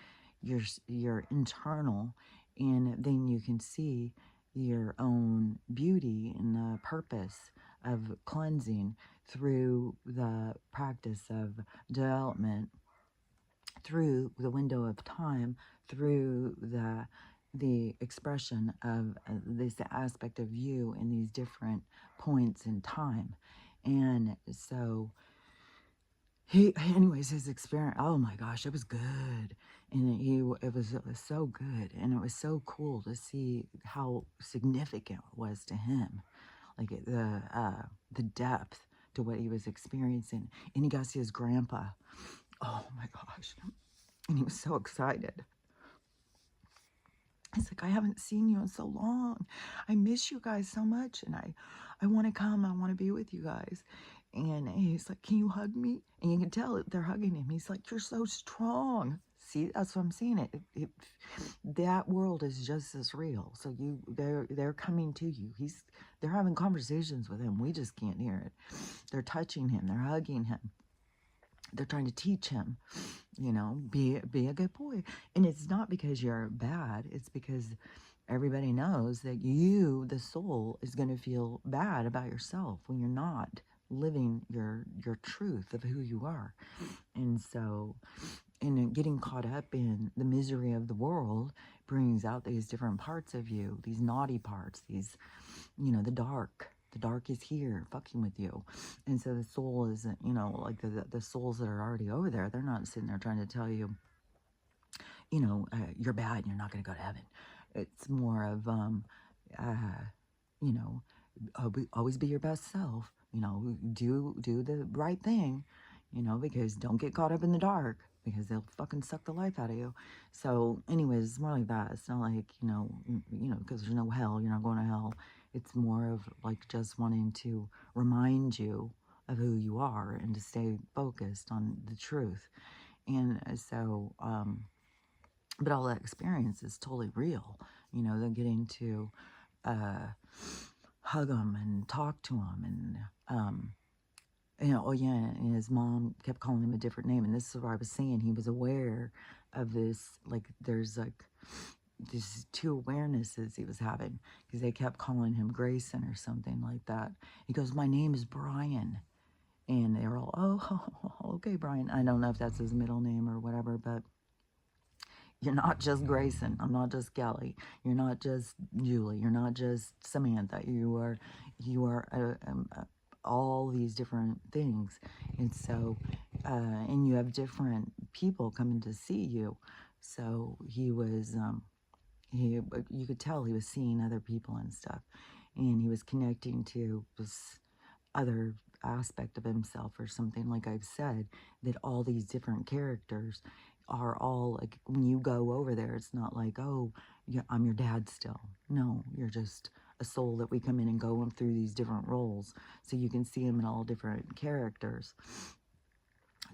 your internal, and then you can see your own beauty and the purpose of cleansing through the practice of development, through the window of time, through the expression of this aspect of you in these different points in time. And so anyways, his experience, oh my gosh, it was good. And it was so good. And it was so cool to see how significant it was to him. Like the depth to what he was experiencing. And he got to see his grandpa. Oh my gosh. And he was so excited. He's like, I haven't seen you in so long. I miss you guys so much. And I want to come. I want to be with you guys. And he's like, can you hug me? And you can tell that they're hugging him. He's like, you're so strong. See, that's what I'm saying. That world is just as real. So they're coming to you. They're having conversations with him. We just can't hear it. They're touching him. They're hugging him. They're trying to teach him, be a good boy. And it's not because you're bad. It's because everybody knows that you, the soul, is going to feel bad about yourself when you're not living your truth of who you are. And so, getting caught up in the misery of the world brings out these different parts of you, these naughty parts, these, the dark. The dark is here, fucking with you. And so the soul isn't, like the souls that are already over there, they're not sitting there trying to tell you, you're bad and you're not going to go to heaven. It's more of, always be your best self. Do the right thing, because don't get caught up in the dark, because they'll fucking suck the life out of you. So anyways, it's more like that. It's not like, because there's no hell, you're not going to hell. It's more of like just wanting to remind you of who you are and to stay focused on the truth. And so, but all that experience is totally real. They're getting to hug him and talk to him. And, oh yeah, and his mom kept calling him a different name. And this is what I was saying. He was aware of this, like there's like these two awarenesses he was having, because they kept calling him Grayson or something like that. He goes, my name is Brian. And they're all, oh, okay, Brian. I don't know if that's his middle name or whatever, but you're not just Grayson. I'm not just Kelly. You're not just Julie. You're not just Samantha. You are all these different things. And so, and you have different people coming to see you. So he was, you could tell he was seeing other people and stuff, and he was connecting to this other aspect of himself or something. Like I've said, that all these different characters are all like, when you go over there, it's not like, oh, yeah, I'm your dad still. No, you're just a soul that we come in and go through these different roles, so you can see them in all different characters.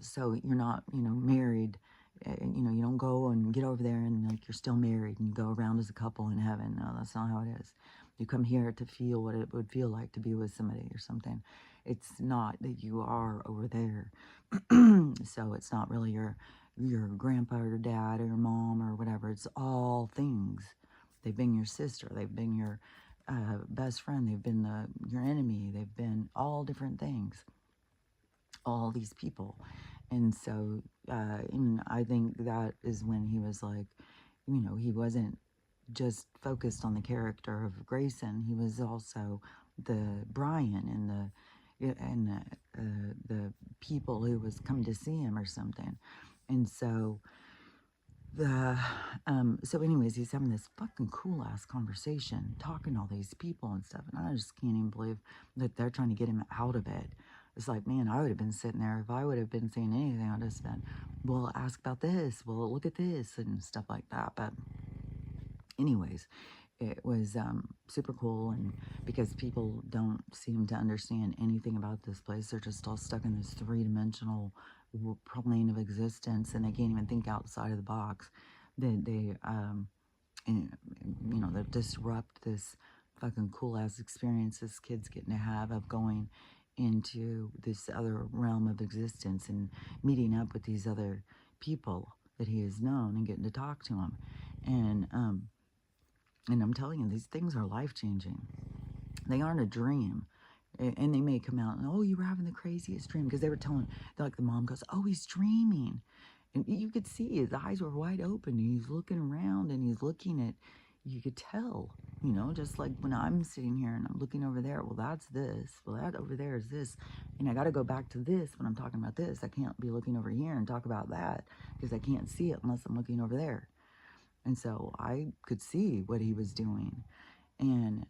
So you're not, married. You don't go and get over there and like you're still married and go around as a couple in heaven. No, that's not how it is. You come here to feel what it would feel like to be with somebody or something. It's not that you are over there. So it's not really your grandpa or your dad or your mom or whatever. It's all things. They've been your sister. They've been your best friend. They've been your enemy. They've been all different things. All these people. And so, and I think that is when he was like, he wasn't just focused on the character of Grayson. He was also the Brian and the people who was come to see him or something. And so so anyways, he's having this fucking cool ass conversation, talking to all these people and stuff, and I just can't even believe that they're trying to get him out of it. It's like, man, I would have been sitting there if I would have been saying anything. I'd just been, well, ask about this, well, look at this and stuff like that. But anyways, it was super cool, and because people don't seem to understand anything about this place, they're just all stuck in this three-dimensional plane of existence, and they can't even think outside of the box. They and, you know, they disrupt this fucking cool ass experience this kid's getting to have of going into this other realm of existence and meeting up with these other people that he has known and getting to talk to them. And I'm telling you, these things are life-changing. They aren't a dream. And they may come out and, oh, you were having the craziest dream. Because they were telling, like the mom goes, oh, he's dreaming. And you could see his eyes were wide open. And he's looking around and he's looking at, you could tell, you know, just like when I'm sitting here and I'm looking over there. Well, that's this. Well, that over there is this. And I got to go back to this when I'm talking about this. I can't be looking over here and talk about that because I can't see it unless I'm looking over there. And so I could see what he was doing. And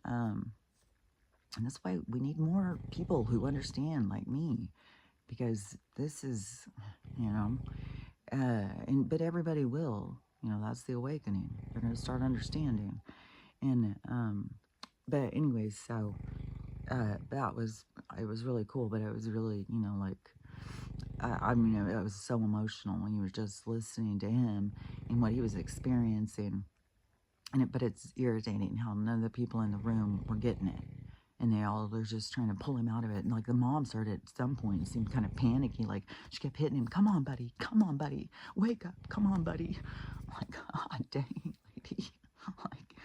that's why we need more people who understand like me, because this is, you know, but everybody will, you know, that's the awakening. They're going to start understanding. And, but anyways, so, it was really cool, but it was really, you know, like, I mean, it was so emotional when you were just listening to him and what he was experiencing. But it's irritating how none of the people in the room were getting it. And they're just trying to pull him out of it. And like the mom started at some point, seemed kind of panicky. Like she kept hitting him, come on, buddy, wake up, come on, buddy. Like, God dang, lady. Like,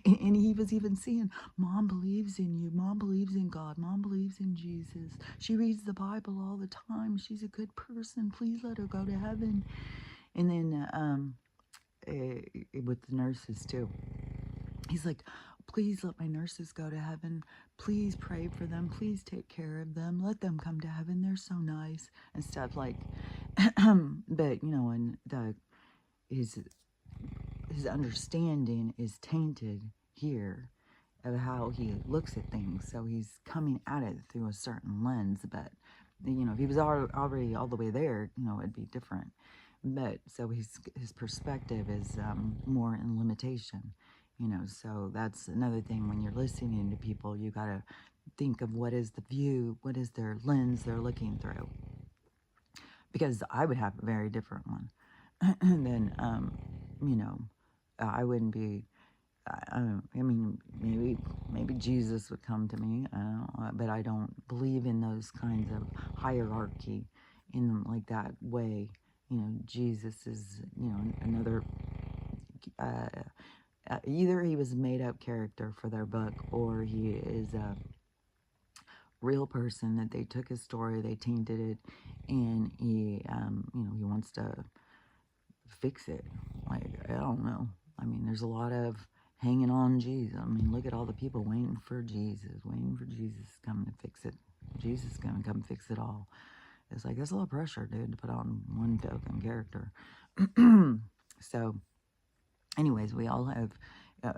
and he was even saying, Mom believes in you. Mom believes in God. Mom believes in Jesus. She reads the Bible all the time. She's a good person. Please let her go to heaven. And then with the nurses too. He's like, please let my nurses go to heaven. Please pray for them. Please take care of them. Let them come to heaven. They're so nice and stuff like. But you know, and his understanding is tainted here of how he looks at things. So he's coming at it through a certain lens. But you know, if he was already all the way there, you know, it'd be different. But so his perspective is more in limitation. You know, so that's another thing when you're listening to people, you got to think of what is the view, what is their lens they're looking through. Because I would have a very different one. And then, you know, I wouldn't be, I mean, maybe Jesus would come to me, but I don't believe in those kinds of hierarchy in like that way. You know, Jesus is, you know, another, either he was a made-up character for their book, or he is a real person that they took his story, they tainted it, and he, you know, he wants to fix it. Like, I don't know. I mean, there's a lot of hanging on Jesus. I mean, look at all the people waiting for Jesus coming to fix it. Jesus is going to come fix it all. It's like, that's a lot of pressure, dude, to put on one token character. So, anyways, we all have,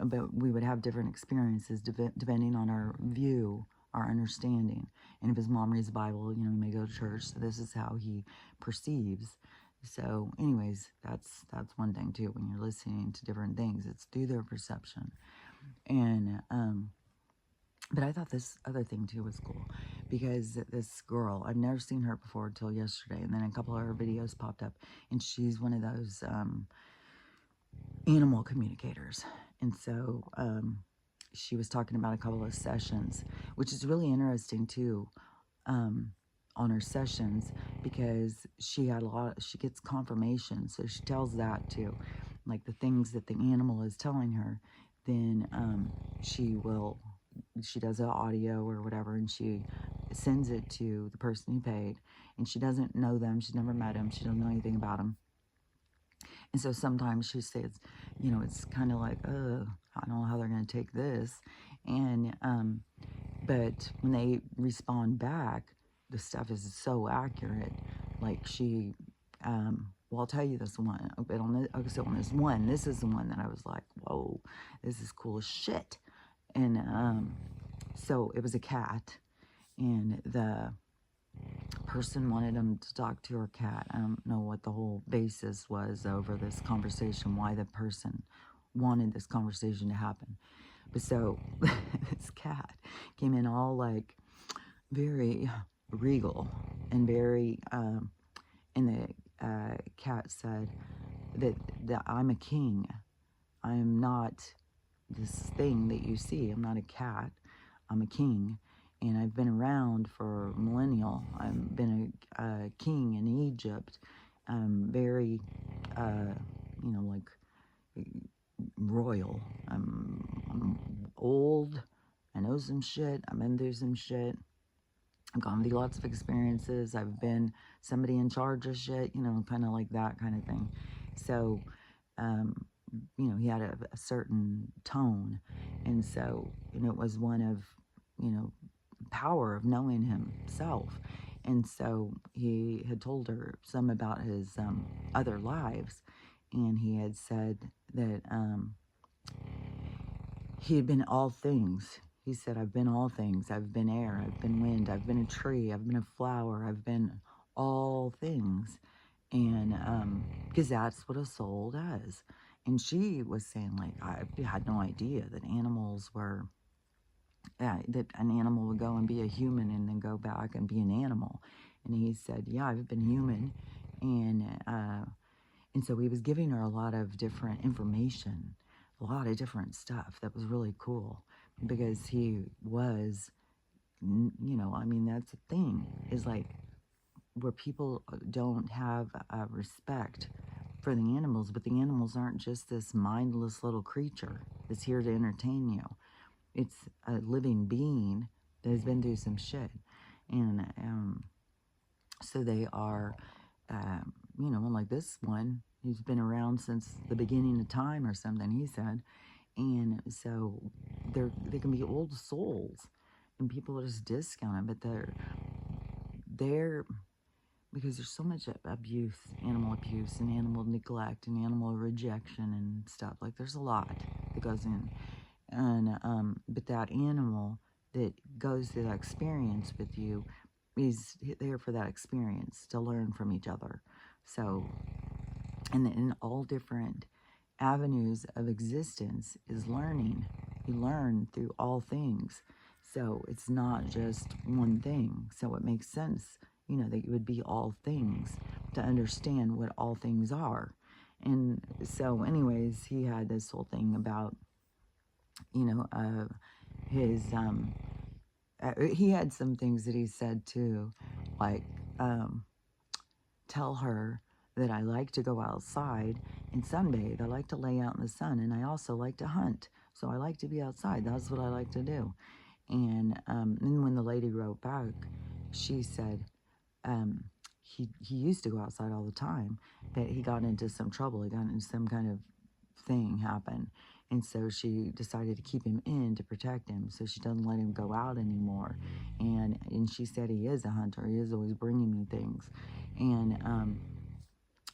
but we would have different experiences depending on our view, our understanding. And if his mom reads the Bible, you know, he may go to church. So this is how he perceives. So, anyways, that's one thing too. When you're listening to different things, it's through their perception. And but I thought this other thing too was cool, because this girl, I've never seen her before until yesterday, and then a couple of her videos popped up, and she's one of those animal communicators. And so she was talking about a couple of sessions, which is really interesting too, on her sessions, because she gets confirmation. So she tells that too, like the things that the animal is telling her, then she does an audio or whatever, and she sends it to the person who paid, and she doesn't know them, she's never met them, she doesn't know anything about them. And so sometimes she says, you know, it's kind of like, I don't know how they're going to take this. And But when they respond back, the stuff is so accurate. Like well, I'll tell you this one, but on this one, this is the one that I was like, whoa, this is cool as shit. And so it was a cat, and the person wanted him to talk to her cat. I don't know what the whole basis was over this conversation, why the person wanted this conversation to happen. But so this cat came in all like very regal and very, and the cat said that I'm a king. I'm not this thing that you see. I'm not a cat. I'm a king. And I've been around for millennial. I've been a king in Egypt. I'm very, like royal. I'm old. I know some shit. I've been through some shit. I've gone through lots of experiences. I've been somebody in charge of shit, kind of like that kind of thing. So, he had a certain tone. And so, it was one of, power of knowing himself. And so he had told her some about his other lives. And he had said that he had been all things. He said, I've been all things. I've been air. I've been wind. I've been a tree. I've been a flower. I've been all things. And because that's what a soul does. And she was saying, like, I had no idea that animals were, that an animal would go and be a human and then go back and be an animal. And he said, yeah, I've been human. And so he was giving her a lot of different information, a lot of different stuff that was really cool, because he was, that's the thing, is like where people don't have respect for the animals, but the animals aren't just this mindless little creature that's here to entertain you. It's a living being that has been through some shit. And so they are, like this one, he's been around since the beginning of time or something, he said. And so they can be old souls, and people just discount it, but they're because there's so much abuse, animal abuse and animal neglect and animal rejection and stuff. Like, there's a lot that goes in. And but that animal that goes through that experience with you is there for that experience, to learn from each other. So, and in all different avenues of existence is learning. You learn through all things. So it's not just one thing. So it makes sense, that you would be all things, to understand what all things are. And so anyways, he had this whole thing about, his, he had some things that he said too, like, tell her that I like to go outside and sunbathe. I like to lay out in the sun, and I also like to hunt. So I like to be outside. That's what I like to do. And then when the lady wrote back, she said, he used to go outside all the time, but he got into some trouble. He got into some kind of thing happen. And so she decided to keep him in to protect him. So she doesn't let him go out anymore. And she said he is a hunter. He is always bringing me things. And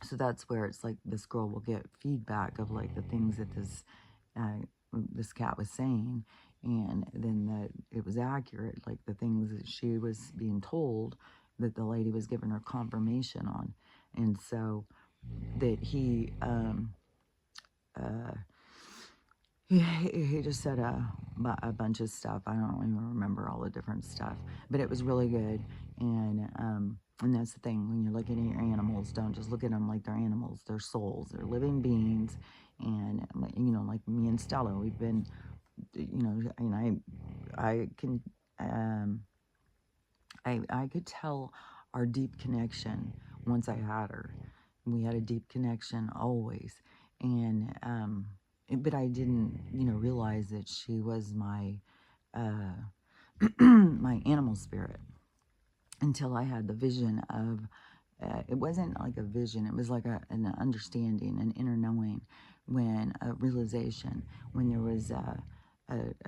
so that's where it's like this girl will get feedback of like the things that this cat was saying. And then that it was accurate, like the things that she was being told, that the lady was giving her confirmation on. And so that he just said a bunch of stuff. I don't even remember all the different stuff, but it was really good. And that's the thing, when you're looking at your animals, don't just look at them like they're animals. They're souls. They're living beings. And like me and Stella, we've been, and I can, I could tell our deep connection once I had her. We had a deep connection always. And but I didn't, realize that she was my my animal spirit until I had the vision of. It wasn't like a vision; it was like an understanding, an inner knowing, when a realization, when there was a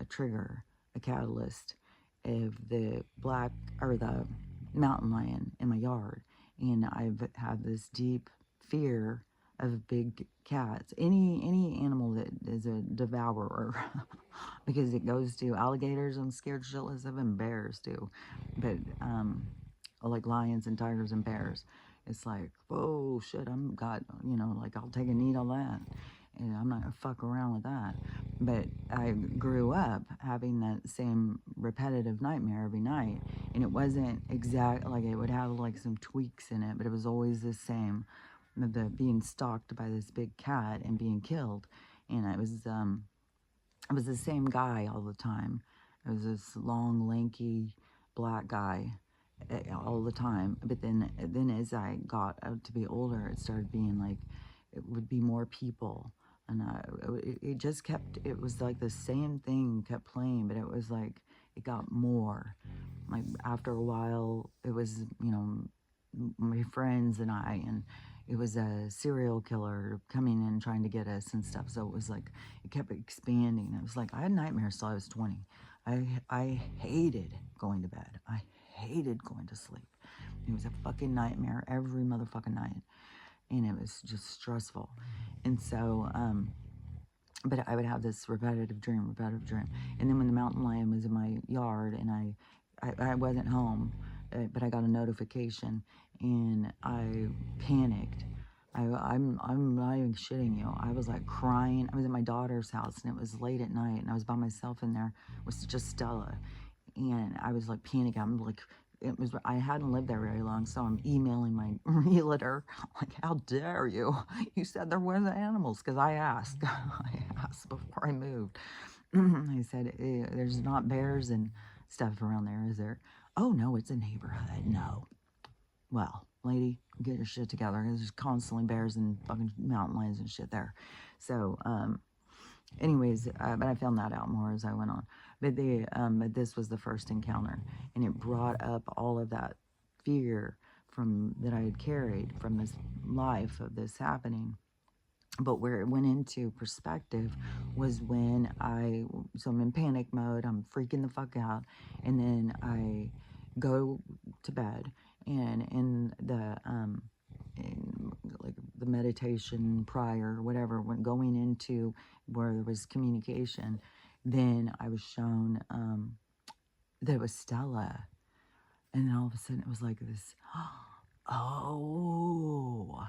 trigger, a catalyst, of the black or the mountain lion in my yard, and I've had this deep fear of big cats, any animal that is a devourer, because it goes to alligators. I'm scared shitless of, and bears too, but like lions and tigers and bears. It's like, oh shit, I'm got, like I'll take a knee on that. And I'm not gonna fuck around with that. But I grew up having that same repetitive nightmare every night. And it wasn't exact, like it would have like some tweaks in it, but it was always the same. The being stalked by this big cat and being killed. And it was the same guy all the time. It was this long, lanky, black guy all the time. But then as I got to be older, it started being like, it would be more people. And it just kept, it was like the same thing kept playing, but it was like, it got more. Like after a while, it was, my friends and I, and it was a serial killer coming in trying to get us and stuff. So it was like, it kept expanding. It was like, I had nightmares till I was 20. I hated going to bed. I hated going to sleep. It was a fucking nightmare every motherfucking night. And it was just stressful. And so, but I would have this repetitive dream. And then when the mountain lion was in my yard and I wasn't home, but I got a notification and I panicked. I'm not even shitting you. I was like crying. I was at my daughter's house and it was late at night and I was by myself in there with just Stella. And I was like panicking. I'm like, I hadn't lived there very long, so I'm emailing my realtor, like, how dare you? You said there wasn't animals, because I asked. I asked before I moved. I said, there's not bears and stuff around there, is there? Oh, no, it's a neighborhood. No. Well, lady, get your shit together. There's constantly bears and fucking mountain lions and shit there. So, anyways, but I found that out more as I went on. But but this was the first encounter, and it brought up all of that fear from that I had carried from this life of this happening. But where it went into perspective was when so I'm in panic mode, I'm freaking the fuck out, and then I go to bed, and in like the meditation prior, whatever, when going into where there was communication, then I was shown that it was Stella. And then all of a sudden it was like this, oh,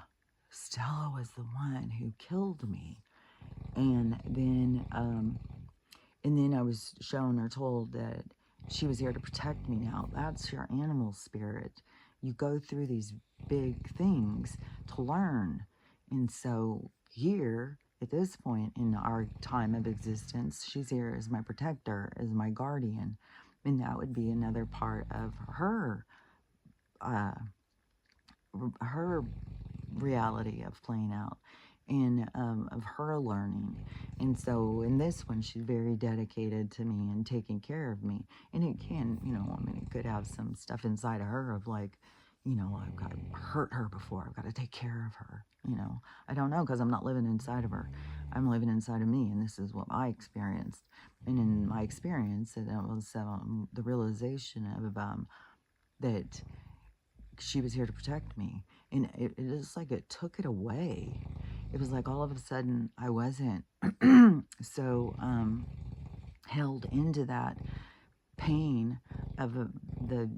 Stella was the one who killed me. And then I was shown or told that she was here to protect me now. That's your animal spirit. You go through these big things to learn. And so here, at this point in our time of existence, she's here as my protector, as my guardian. And that would be another part of her reality of playing out, and of her learning. And so in this one, she's very dedicated to me and taking care of me. And it can, it could have some stuff inside of her of like, I've got to hurt her before I've got to take care of her. I don't know, because I'm not living inside of her. I'm living inside of me, and this is what I experienced. And in my experience, it was the realization of that she was here to protect me. And it is like it took it away. It was like all of a sudden I wasn't so held into that pain of the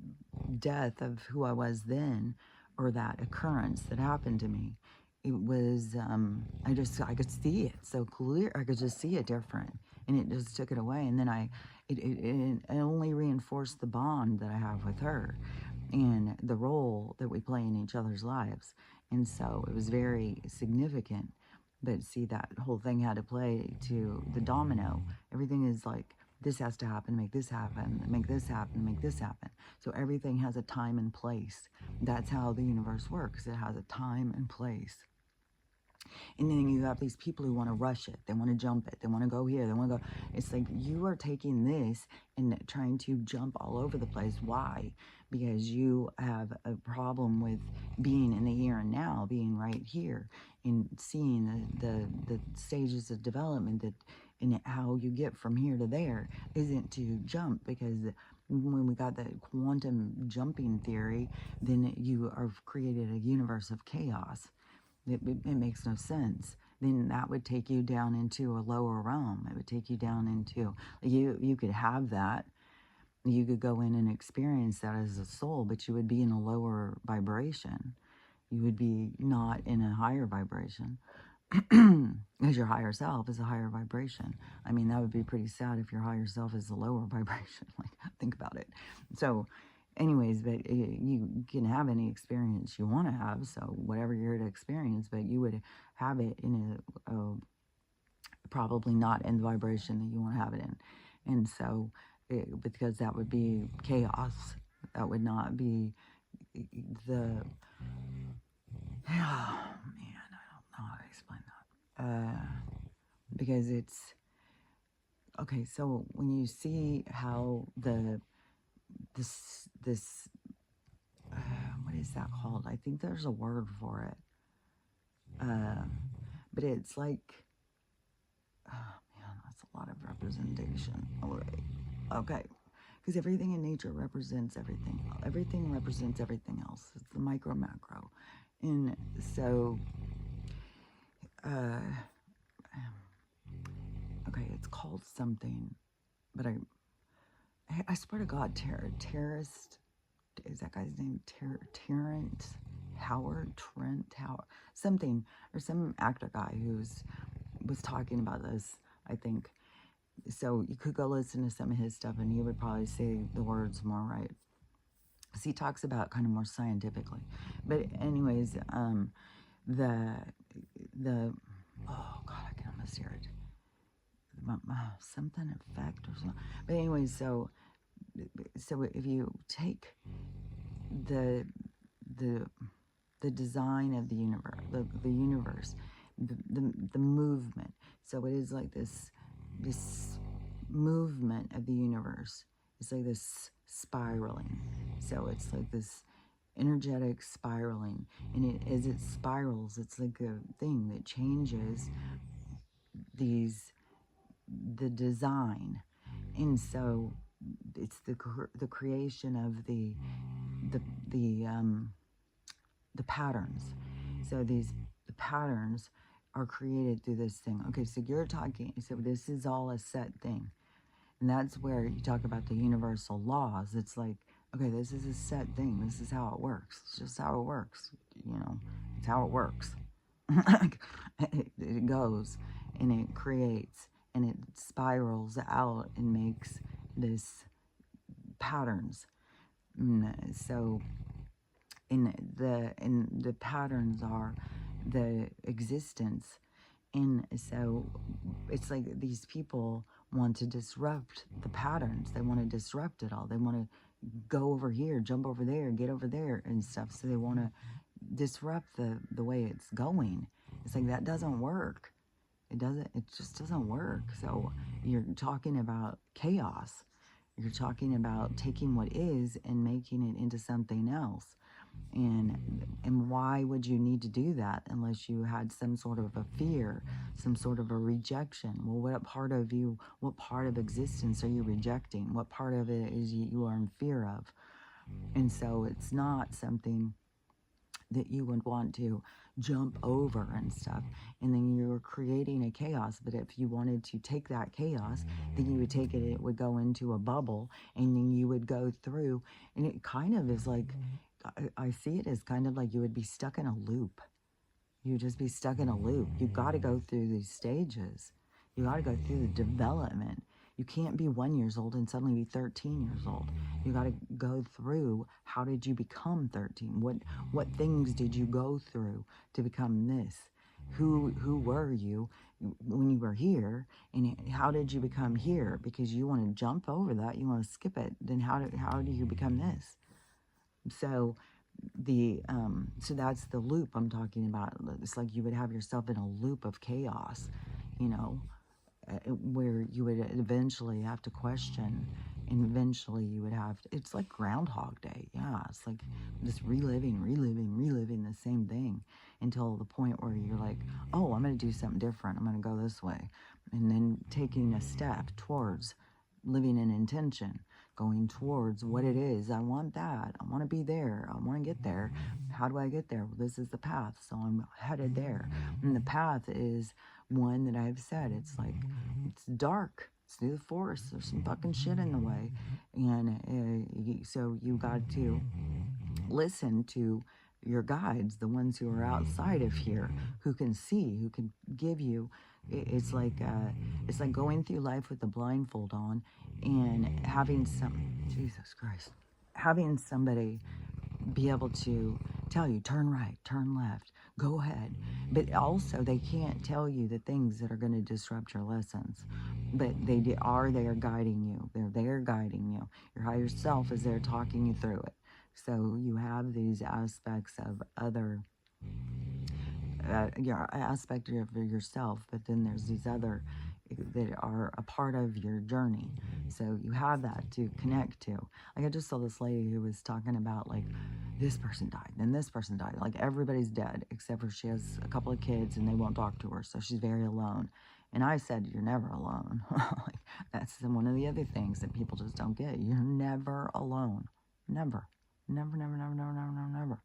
death of who I was then, or that occurrence that happened to me. It was, I could see it so clear. I could just see it different. And it just took it away. And then it only reinforced the bond that I have with her and the role that we play in each other's lives. And so it was very significant. But see, that whole thing had to play to the domino. Everything is like, this has to happen to make this happen, make this happen, make this happen. So everything has a time and place. That's how the universe works. It has a time and place. And then you have these people who want to rush it. They want to jump it. They want to go here. They want to go. It's like you are taking this and trying to jump all over the place. Why? Because you have a problem with being in the here and now, being right here, and seeing the stages of development that, and how you get from here to there isn't to jump, because When we got the quantum jumping theory, then you have created a universe of chaos. It makes no sense. Then that would take you down into a lower realm. It would take you down into, you could have that. You could go in and experience that as a soul, but you would be in a lower vibration. You would be not in a higher vibration. Because your higher self is a higher vibration. I mean, that would be pretty sad if your higher self is a lower vibration. Like, think about it. So, anyways, but you can have any experience you want to have. So, whatever you're here to experience, but you would have it in a probably not in the vibration that you want to have it in. And so, because that would be chaos, that would not be the. Oh, man, I don't know how to explain that. Because it's okay. So when you see how this what is that called? I think there's a word for it. But it's like, oh man, that's a lot of representation. All right. Okay. Because everything in nature represents everything. Everything represents everything else. It's the micro macro. And so, okay, it's called something, but I swear to God, terrorist, is that guy's name? Terrence Howard, Trent Howard, something, or some actor guy was talking about this, I think. So you could go listen to some of his stuff and he would probably say the words more right. Because he talks about kind of more scientifically. But anyways, the, oh God, I can almost hear it. Something effect or something. But anyways, so if you take the design of the universe, the movement. So it is like this movement of the universe. It's like this spiraling. So it's like this energetic spiraling, and as it spirals, it's like a thing that changes the design, and so it's the creation of the patterns. So the patterns are created through this thing. Okay, so you're talking, so this is all a set thing. And that's where you talk about the universal laws. It's like, okay, this is a set thing. This is how it works. It's just how it works. It's how it works. It goes and it creates and it spirals out and makes this patterns. So in the patterns are the existence, and so it's like these people want to disrupt the patterns. They want to disrupt it all. They want to go over here, jump over there, get over there and stuff. So they want to disrupt the way it's going. It's like that doesn't work. It just doesn't work. So you're talking about chaos. You're talking about taking what is and making it into something else. And why would you need to do that unless you had some sort of a fear, some sort of a rejection? Well, what part of existence are you rejecting? What part of it is you are in fear of? And so it's not something that you would want to jump over and stuff, and then you're creating a chaos. But if you wanted to take that chaos, then you would take it, it would go into a bubble, and then you would go through, and it kind of is like, I see it as kind of like you would be stuck in a loop. You would just be stuck in a loop. You got to go through these stages. You got to go through the development. You can't be 1 year old and suddenly be 13 years old. You got to go through, how did you become 13? What things did you go through to become this? Who were you when you were here, and how did you become here? Because you want to jump over that, you want to skip it. Then how do you become this? So so that's the loop I'm talking about. It's like you would have yourself in a loop of chaos, where you would eventually have to question, and eventually you would have to, it's like Groundhog Day. Yeah, it's like just reliving the same thing until the point where you're like, oh, I'm going to do something different. I'm going to go this way. And then taking a step towards living in intention. going towards what it is. I want that. I want to be there. I want to get there. How do I get there? Well, this is the path. So I'm headed there. And the path is one that I've said. It's like, it's dark. It's through the forest. There's some fucking shit in the way. And so you got to listen to your guides, the ones who are outside of here, who can see, who can give you. It's like going through life with a blindfold on, and having Jesus Christ, having somebody be able to tell you, turn right, turn left, go ahead. But also, they can't tell you the things that are going to disrupt your lessons. But they are there guiding you. They're there guiding you. Your higher self is there talking you through it. So you have these aspects of other, your aspect of yourself, but then there's these other that are a part of your journey. So you have that to connect to. Like, I just saw this lady who was talking about, like, this person died, then this person died. Like, everybody's dead, except for she has a couple of kids and they won't talk to her. So she's very alone. And I said, you're never alone. Like, that's one of the other things that people just don't get. You're never alone. Never. Never, never, never, never, never, never, never.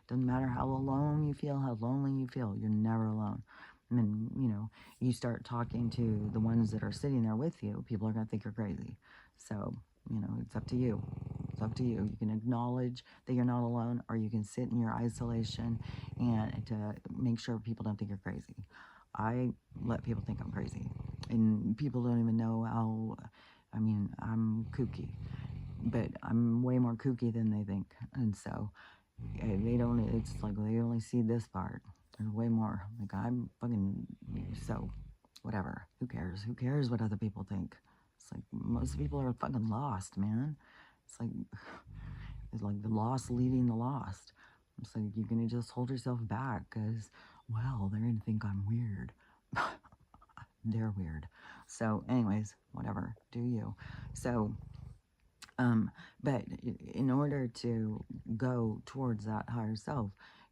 Doesn't matter how alone you feel, how lonely you feel, you're never alone. And then, you start talking to the ones that are sitting there with you, people are going to think you're crazy. So, it's up to you. It's up to you. You can acknowledge that you're not alone, or you can sit in your isolation and to make sure people don't think you're crazy. I let people think I'm crazy. And people don't even know how, I'm kooky. But I'm way more kooky than they think. And so it's like they only see this part. There's way more. Like, I'm fucking, so whatever. Who cares? Who cares what other people think? It's like most people are fucking lost, man. It's like the lost leading the lost. It's like you're gonna just hold yourself back because, well, they're gonna think I'm weird. They're weird. So, anyways, whatever. Do you? So, but in order to go towards that higher self,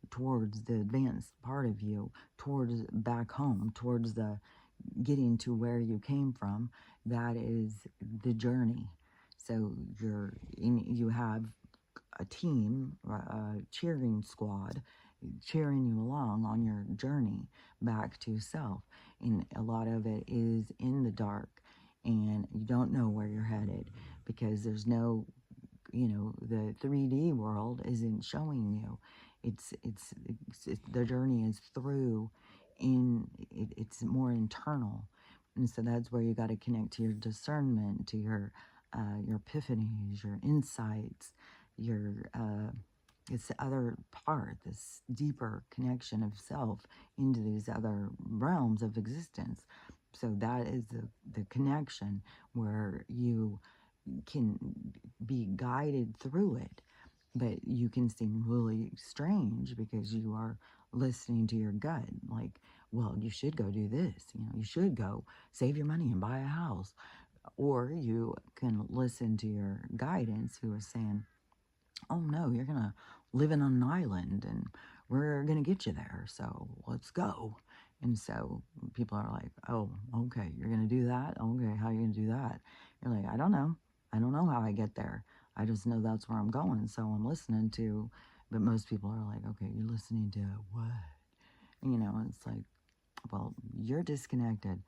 towards the advanced part of you, towards back home, towards the getting to where you came from, that is the journey. So you have a team, a cheering squad, cheering you along on your journey back to self. And a lot of it is in the dark, and you don't know where you're headed because there's no, the 3D world isn't showing you. It's the journey is through it's more internal. And so that's where you got to connect to your discernment, to your epiphanies, your insights, it's the other part, this deeper connection of self into these other realms of existence. So that is the connection where you can be guided through it, but you can seem really strange because you are listening to your gut. Like, well, you should go do this. You should go save your money and buy a house. Or you can listen to your guidance who is saying, oh no, you're going to live in an island and we're going to get you there. So let's go. And so people are like, oh, okay, you're going to do that? Okay, how are you going to do that? You're like, I don't know. I don't know how I get there. I just know that's where I'm going. So I'm listening to, but most people are like, okay, you're listening to what? It's like, well, you're disconnected.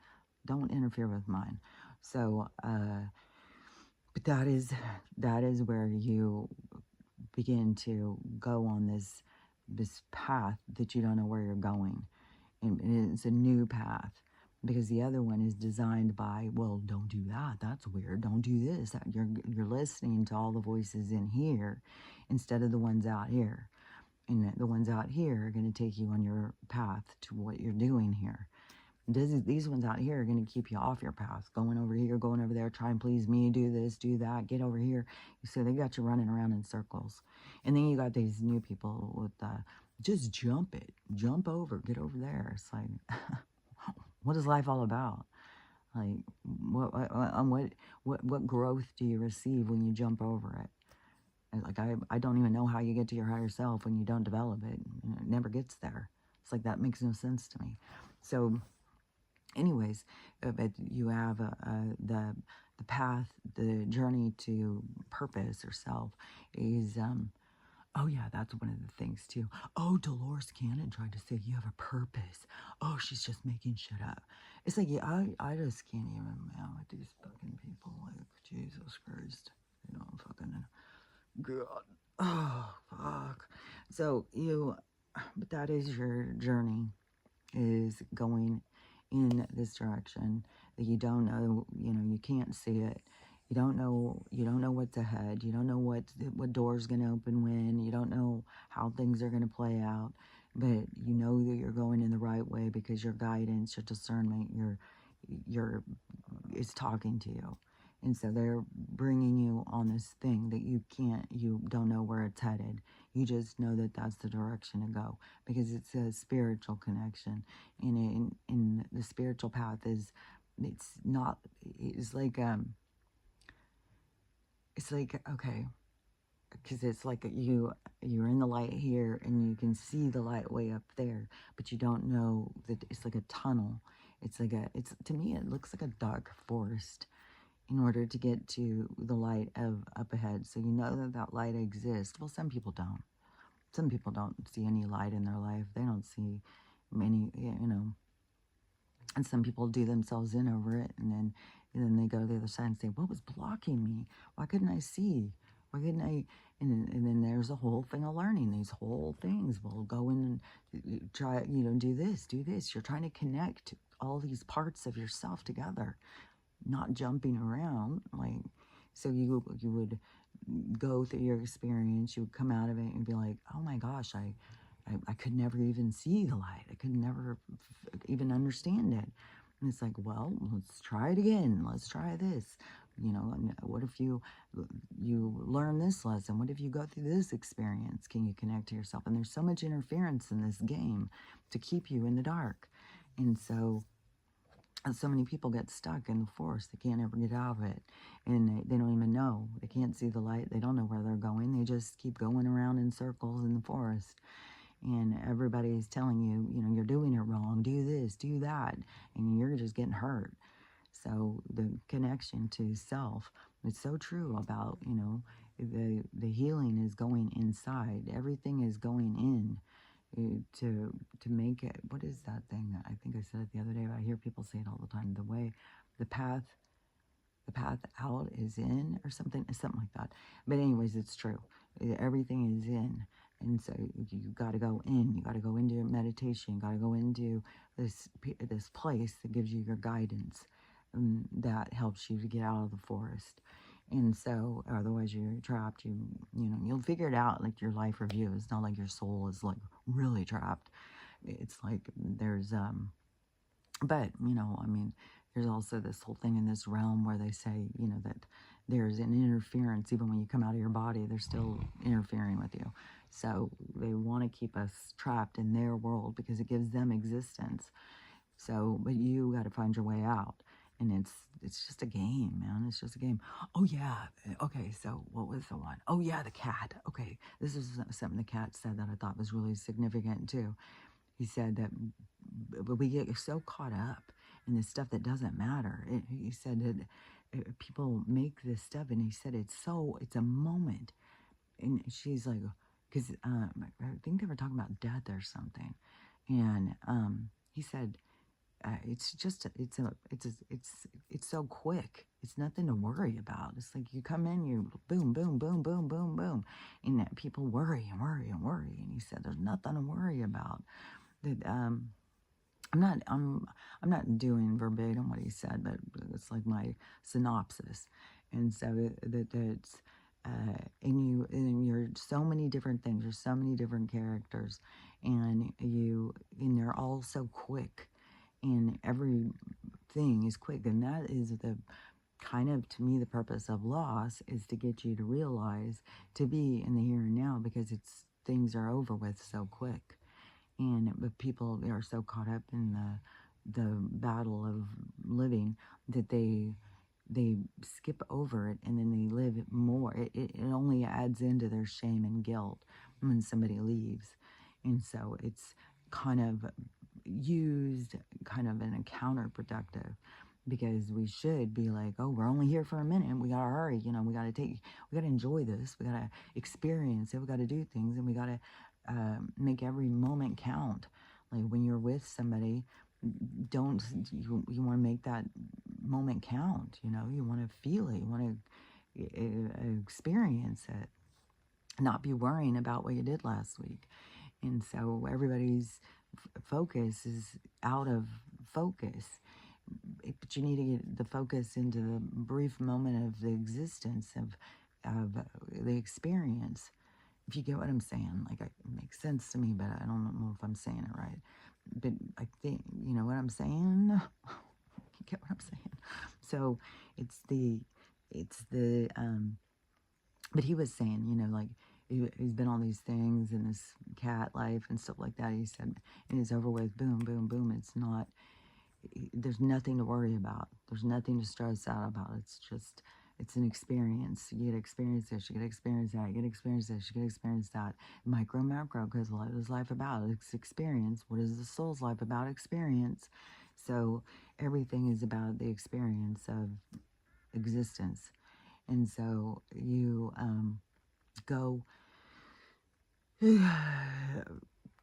Don't interfere with mine. So, but that is where you begin to go on this path that you don't know where you're going. And it's a new path because the other one is designed by, well, don't do that. That's weird. Don't do this. You're listening to all the voices in here instead of the ones out here. And the ones out here are going to take you on your path to what you're doing here. These ones out here are going to keep you off your path, going over here, going over there, try and please me, do this, do that, get over here. So they got you running around in circles. And then you got these new people with just jump it, jump over, get over there. It's like, what is life all about? Like, what growth do you receive when you jump over it? Like, I don't even know how you get to your higher self when you don't develop it. It never gets there. It's like, that makes no sense to me. So anyways, but you have the the path, the journey to purpose or self is, oh yeah, that's one of the things too. Oh, Dolores Cannon tried to say you have a purpose. Oh, she's just making shit up. It's like, yeah, I just can't even, man, with these fucking people. Like, Jesus Christ. You know, fucking, God. Oh, fuck. So but that is your journey, is going in this direction that you don't know, you can't see it. You don't know what's ahead. You don't know what door's going to open when. You don't know how things are going to play out, but you know that you're going in the right way because your guidance, your discernment, your is talking to you. And so they're bringing you on this thing that you don't know where it's headed. You just know that that's the direction to go because it's a spiritual connection. And in the spiritual path it's not, it's like, okay, because it's like you're in the light here and you can see the light way up there, but you don't know that it's like a tunnel. It's to me it looks like a dark forest in order to get to the light of up ahead. So you know that that light exists. Well, some people don't. Some people don't see any light in their life. They don't see many, and some people do themselves in over it, and then they go to the other side and say, what was blocking me? Why couldn't I see? Why couldn't I? And then there's a whole thing of learning. These whole things will go in and try, do this, do this. You're trying to connect all these parts of yourself together, not jumping around. Like, so you would go through your experience, you would come out of it and be like, oh my gosh, I could never even see the light. I could never even understand it. And it's like, well, let's try it again. Let's try this. What if you learn this lesson? What if you go through this experience? Can you connect to yourself? And there's so much interference in this game to keep you in the dark. And so many people get stuck in the forest. They can't ever get out of it. And they don't even know. They can't see the light. They don't know where they're going. They just keep going around in circles in the forest. And everybody's telling you, you're doing it wrong. Do this, do that. And you're just getting hurt. So the connection to self, it's so true about, the healing is going inside. Everything is going in to make it. What is that thing that I think I said it the other day, but I hear people say it all the time, the path out is in, or something like that. But anyways, it's true. Everything is in. And so you got to go in. You got to go into your meditation. You got to go into this place that gives you your guidance, that helps you to get out of the forest. And so, otherwise you're trapped. You'll figure it out. Like your life review. It's not like your soul is like really trapped. It's like there's but there's also this whole thing in this realm where they say, that there's an interference. Even when you come out of your body, they're still interfering with you. So they want to keep us trapped in their world because it gives them existence. So, but you got to find your way out. And it's just a game, man. It's just a game. Oh, yeah. Okay, so what was the one? Oh, yeah, the cat. Okay, this is something the cat said that I thought was really significant, too. He said that we get so caught up in this stuff that doesn't matter. He said that people make this stuff, and he said it's a moment. And she's like, because I think they were talking about death or something. And he said, it's just it's so quick. It's nothing to worry about. It's like you come in, you boom, boom, boom, boom, boom, boom, and people worry and worry and worry. And he said, there's nothing to worry about. That I'm not doing verbatim what he said, but it's like my synopsis. And so that's and you're so many different things. There's so many different characters, and they're all so quick, and everything is quick. And that is the kind of, to me, the purpose of loss, is to get you to realize, to be in the here and now, because things are over with so quick. But people are so caught up in the battle of living that they skip over it, and then they live more. It only adds into their shame and guilt when somebody leaves. And so it's kind of used kind of in a counterproductive. because we should be like, oh, we're only here for a minute. We gotta hurry. We gotta enjoy this. We gotta experience it. We gotta do things, and we gotta make every moment count. Like when you're with somebody, don't you want to make that moment count? You want to feel it. You want to experience it. Not be worrying about what you did last week. And so everybody's focus is out of focus. But you need to get the focus into the brief moment of the existence of the experience. If you get what I'm saying, like, it makes sense to me, but I don't know if I'm saying it right. But I think, you know what I'm saying? You get what I'm saying? So it's the, but he was saying, like, he's been on these things and this cat life and stuff like that. He said, and it's over with, boom, boom, boom. It's not, there's nothing to worry about. There's nothing to stress out about. It's an experience. You get to experience this, you get to experience that, you get to experience this, you get to experience that. Micro, macro, because what is life about? It's experience. What is the soul's life about? Experience. So everything is about the experience of existence. And so you go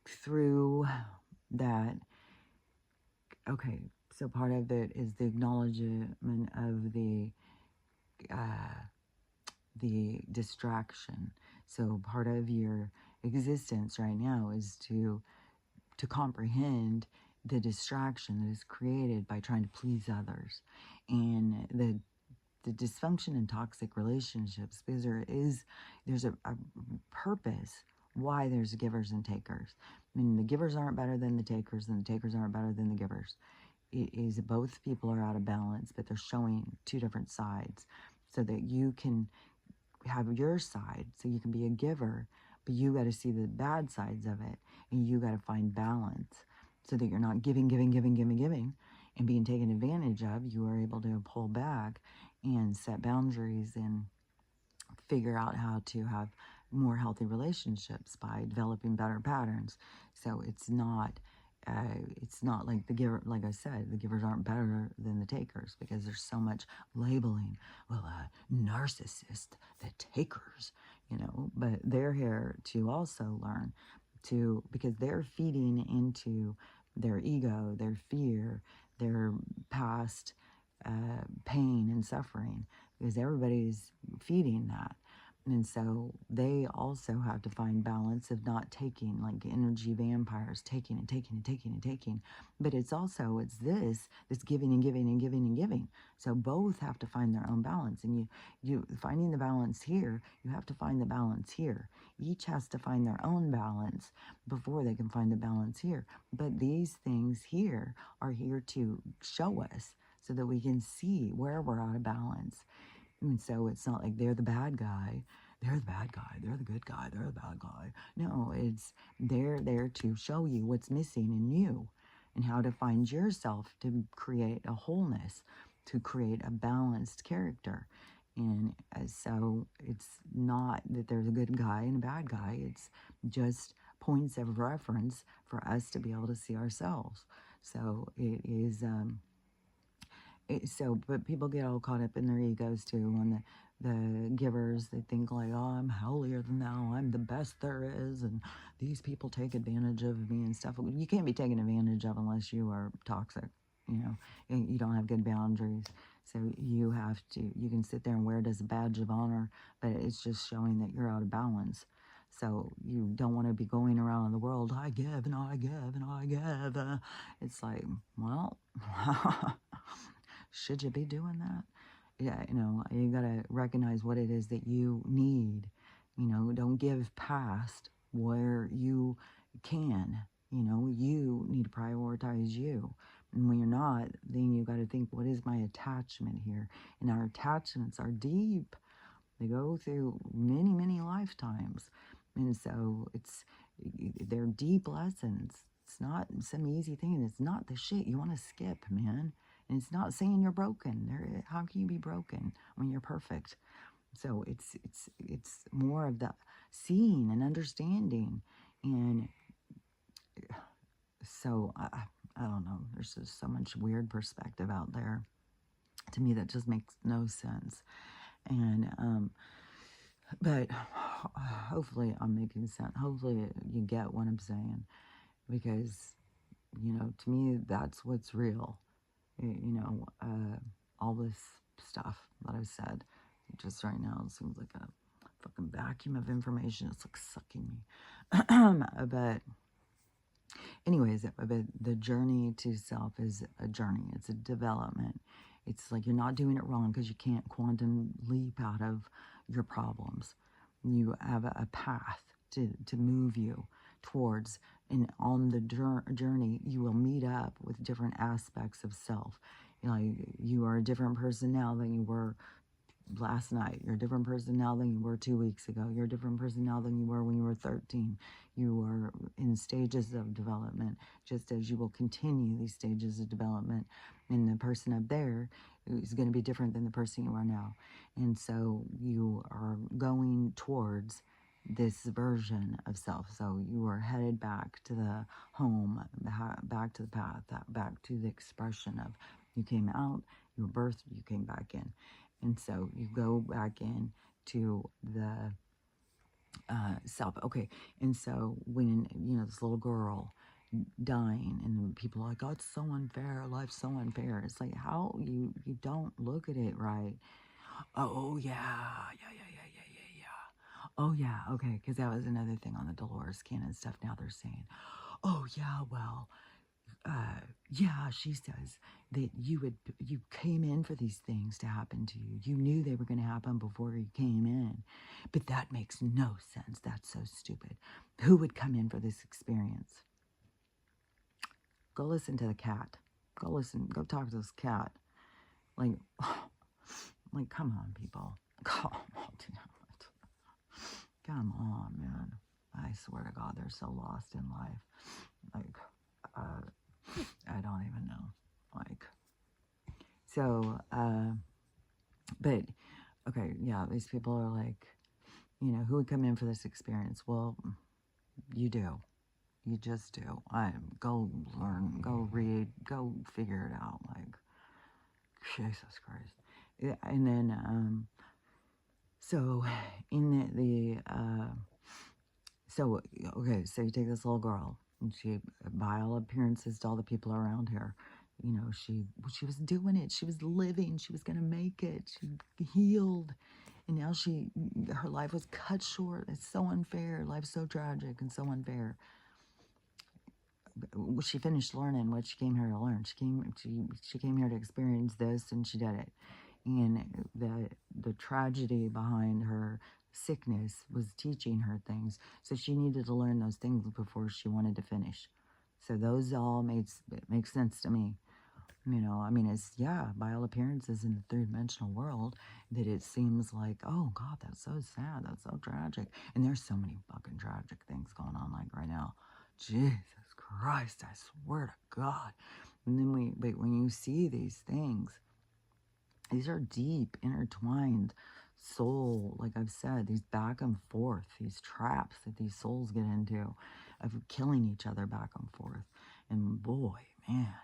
through that. Okay, so part of it is the acknowledgement of the distraction. So part of your existence right now is to comprehend the distraction that is created by trying to please others, and the dysfunction in toxic relationships, because there's a purpose why there's givers and takers. I mean, the givers aren't better than the takers, and the takers aren't better than the givers. It is both people are out of balance, but they're showing two different sides, so that you can have your side, so you can be a giver, but you got to see the bad sides of it, and you got to find balance, so that you're not giving, and being taken advantage of. You are able to pull back and set boundaries and figure out how to have more healthy relationships by developing better patterns. So it's not like the giver, like I said, the givers aren't better than the takers, because there's so much labeling. Well, narcissist, the takers, but they're here to also learn because they're feeding into their ego, their fear, their past pain and suffering, because everybody's feeding that. And so they also have to find balance of not taking, like energy vampires, taking and taking and taking and taking. But it's this giving and giving and giving and giving. So both have to find their own balance. And you finding the balance here, you have to find the balance here. Each has to find their own balance before they can find the balance here. But these things here are here to show us, so that we can see where we're out of balance. And so it's not like they're the bad guy, they're the bad guy, they're the good guy, they're the bad guy. No, it's they're there to show you what's missing in you, and how to find yourself to create a wholeness, to create a balanced character. And so it's not that there's a good guy and a bad guy, it's just points of reference for us to be able to see ourselves. So it is but people get all caught up in their egos too. On the givers, they think like, oh, I'm holier than thou, I'm the best there is, and these people take advantage of me and stuff. You can't be taken advantage of unless you are toxic, and you don't have good boundaries. So you can sit there and wear it as a badge of honor, but it's just showing that you're out of balance. So you don't want to be going around in the world, I give and I give and I give. It's like, well, should you be doing that? Yeah, you gotta recognize what it is that you need. Don't give past where you can. You need to prioritize you. And when you're not, then you got to think, what is my attachment here? And our attachments are deep. They go through many, many lifetimes. And so they're deep lessons. It's not some easy thing. It's not the shit you want to skip, man. And it's not saying you're broken. How can you be broken when you're perfect? So it's more of the seeing and understanding. And so I don't know. There's just so much weird perspective out there. To me, that just makes no sense. And, but hopefully I'm making sense. Hopefully you get what I'm saying, because, you know, to me, that's what's real. You know, all this stuff that I've said, just right now, it seems like a fucking vacuum of information. It's like sucking me. But anyways, but the journey to self is a journey. It's a development. It's like you're not doing it wrong because you can't quantum leap out of your problems. You have a path to move you towards, and on the journey, you will meet up with different aspects of self. You know, you are a different person now than you were last night. You're a different person now than you were 2 weeks ago. You're a different person now than you were when you were 13. You are in stages of development, just as you will continue these stages of development. And the person up there is going to be different than the person you are now. And so you are going towards this version of self. So you are headed back to the home, back to the path, back to the expression of you came out, you were birthed, you came back in. And so you go back in to the self. Okay. And so when, you know, this little girl dying and people are like, oh, it's so unfair. Life's so unfair. It's like, how you don't look at it right. Oh, yeah. Oh, yeah. Okay. Because that was another thing on the Dolores Cannon stuff. Now they're saying, oh, yeah, well, yeah, she says that you came in for these things to happen to you. You knew they were going to happen before you came in. But that makes no sense. That's so stupid. Who would come in for this experience? Go listen to the cat. Go talk to this cat. Like, like, come on, people. Come on, come on, man. I swear to God, they're so lost in life. Like, I don't even know. Like, so, but, okay, yeah, these people are like, you know, who would come in for this experience? Well, you do. You just do. Go learn, go read, go figure it out. Like, Jesus Christ. Yeah, and then, so, in so, okay, so you take this little girl, and she, by all appearances to all the people around her, you know, she was doing it. She was living. She was going to make it. She healed. And now her life was cut short. It's so unfair. Life's so tragic and so unfair. She finished learning what she came here to learn. She came here to experience this, and she did it. And the tragedy behind her sickness was teaching her things. So she needed to learn those things before she wanted to finish. So those all make sense to me. You know, I mean, it's, yeah, by all appearances in the three-dimensional world, that it seems like, oh, God, that's so sad. That's so tragic. And there's so many fucking tragic things going on, like, right now. Jesus Christ, I swear to God. And then but when you see these things, these are deep, intertwined soul, like I've said, these back and forth, these traps that these souls get into of killing each other back and forth. And boy, man,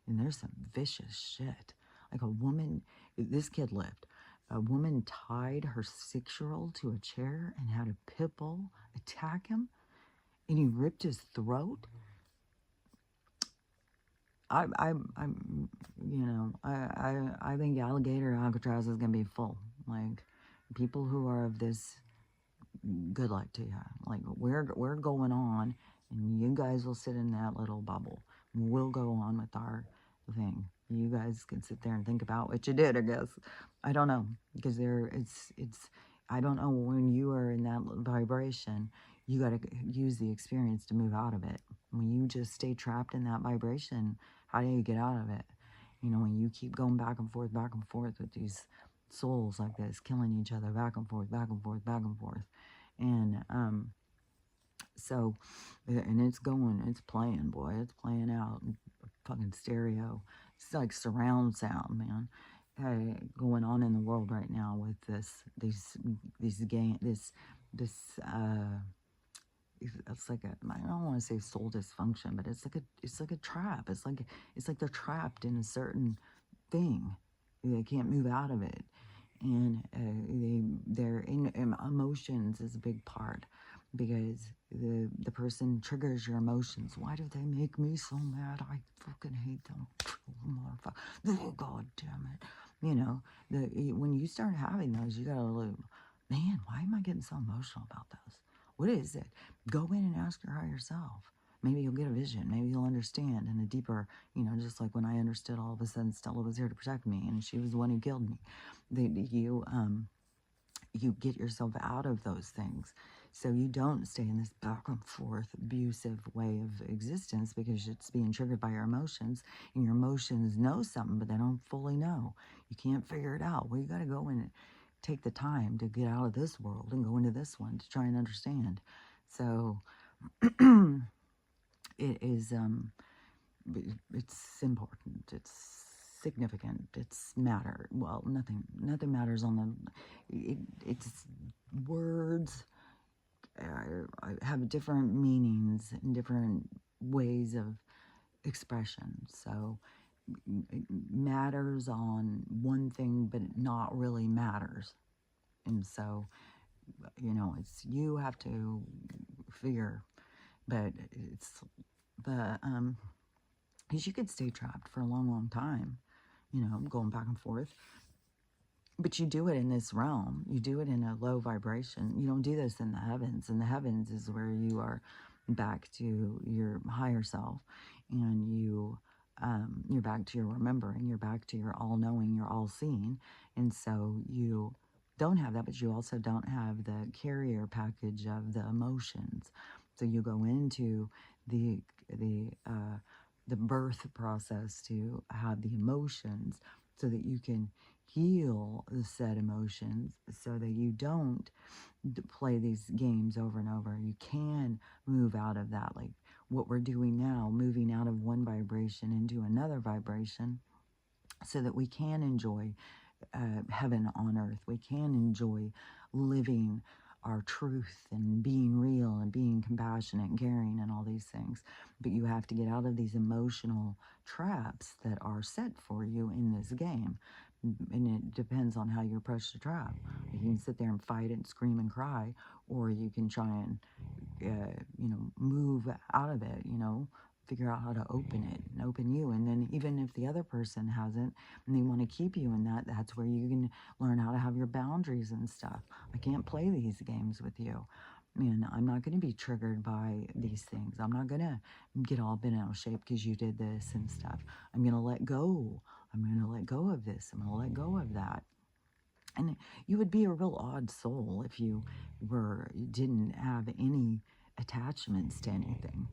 and there's some vicious shit. Like a woman, this kid lived. A woman tied her 6-year-old to a chair and had a pit bull attack him, and he ripped his throat. I'm, you know, I think alligator Alcatraz is gonna be full. Like, people who are of this, good luck to you. Like, we're going on, and you guys will sit in that little bubble. We'll go on with our thing. You guys can sit there and think about what you did, I guess. I don't know, because it's, I don't know, when you are in that vibration, you got to use the experience to move out of it. When you just stay trapped in that vibration, how do you get out of it? You know, when you keep going back and forth with these souls like this, killing each other back and forth. And, so, and it's playing, boy, it's playing out, fucking stereo. It's like surround sound, man. Going on in the world right now with it's like I don't want to say soul dysfunction, but it's like a trap. It's like they're trapped in a certain thing, They can't move out of it. And their emotions is a big part, because the person triggers your emotions. Why do they make me so mad? I fucking hate them. Motherfucker. Oh, God damn it. You know, when you start having those, you gotta look, man, why am I getting so emotional about this? What is it? Go in and ask your higher self. Maybe you'll get a vision. Maybe you'll understand in a deeper, just like when I understood all of a sudden Stella was here to protect me and she was the one who killed me. You get yourself out of those things, so you don't stay in this back and forth abusive way of existence, because it's being triggered by your emotions, and your emotions know something but they don't fully know. You can't figure it out. Well, you got to go and take the time to get out of this world and go into this one to try and understand. So it is it's important, it's significant, it's matter. Well, nothing matters on it's words have different meanings and different ways of expression. So it matters on one thing but not really matters. And so it's, you have to figure. But it's the because you could stay trapped for a long time, going back and forth. But you do it in this realm. You do it in a low vibration. You don't do this in the heavens. And the heavens is where you are back to your higher self, and you're back to your remembering. You're back to your all-knowing. You're all-seeing. And so you don't have that, but you also don't have the carrier package of the emotions. So you go into the birth process to have the emotions, so that you can heal the said emotions, so that you don't play these games over and over. You can move out of that, like what we're doing now, moving out of one vibration into another vibration, so that we can enjoy heaven on earth. We can enjoy living our truth and being real and being compassionate and caring and all these things. But you have to get out of these emotional traps that are set for you in this game. And it depends on how you approach the trap. You can sit there and fight and scream and cry, or you can try and move out of it, figure out how to open it and open you. And then even if the other person hasn't and they want to keep you in that, that's where you can learn how to have your boundaries and stuff. I can't play these games with you. And I'm not going to be triggered by these things. I'm not going to get all bent out of shape because you did this and stuff. I'm going to let go. I'm going to let go of this. I'm going to let go of that. And you would be a real odd soul if you didn't have any attachments to anything,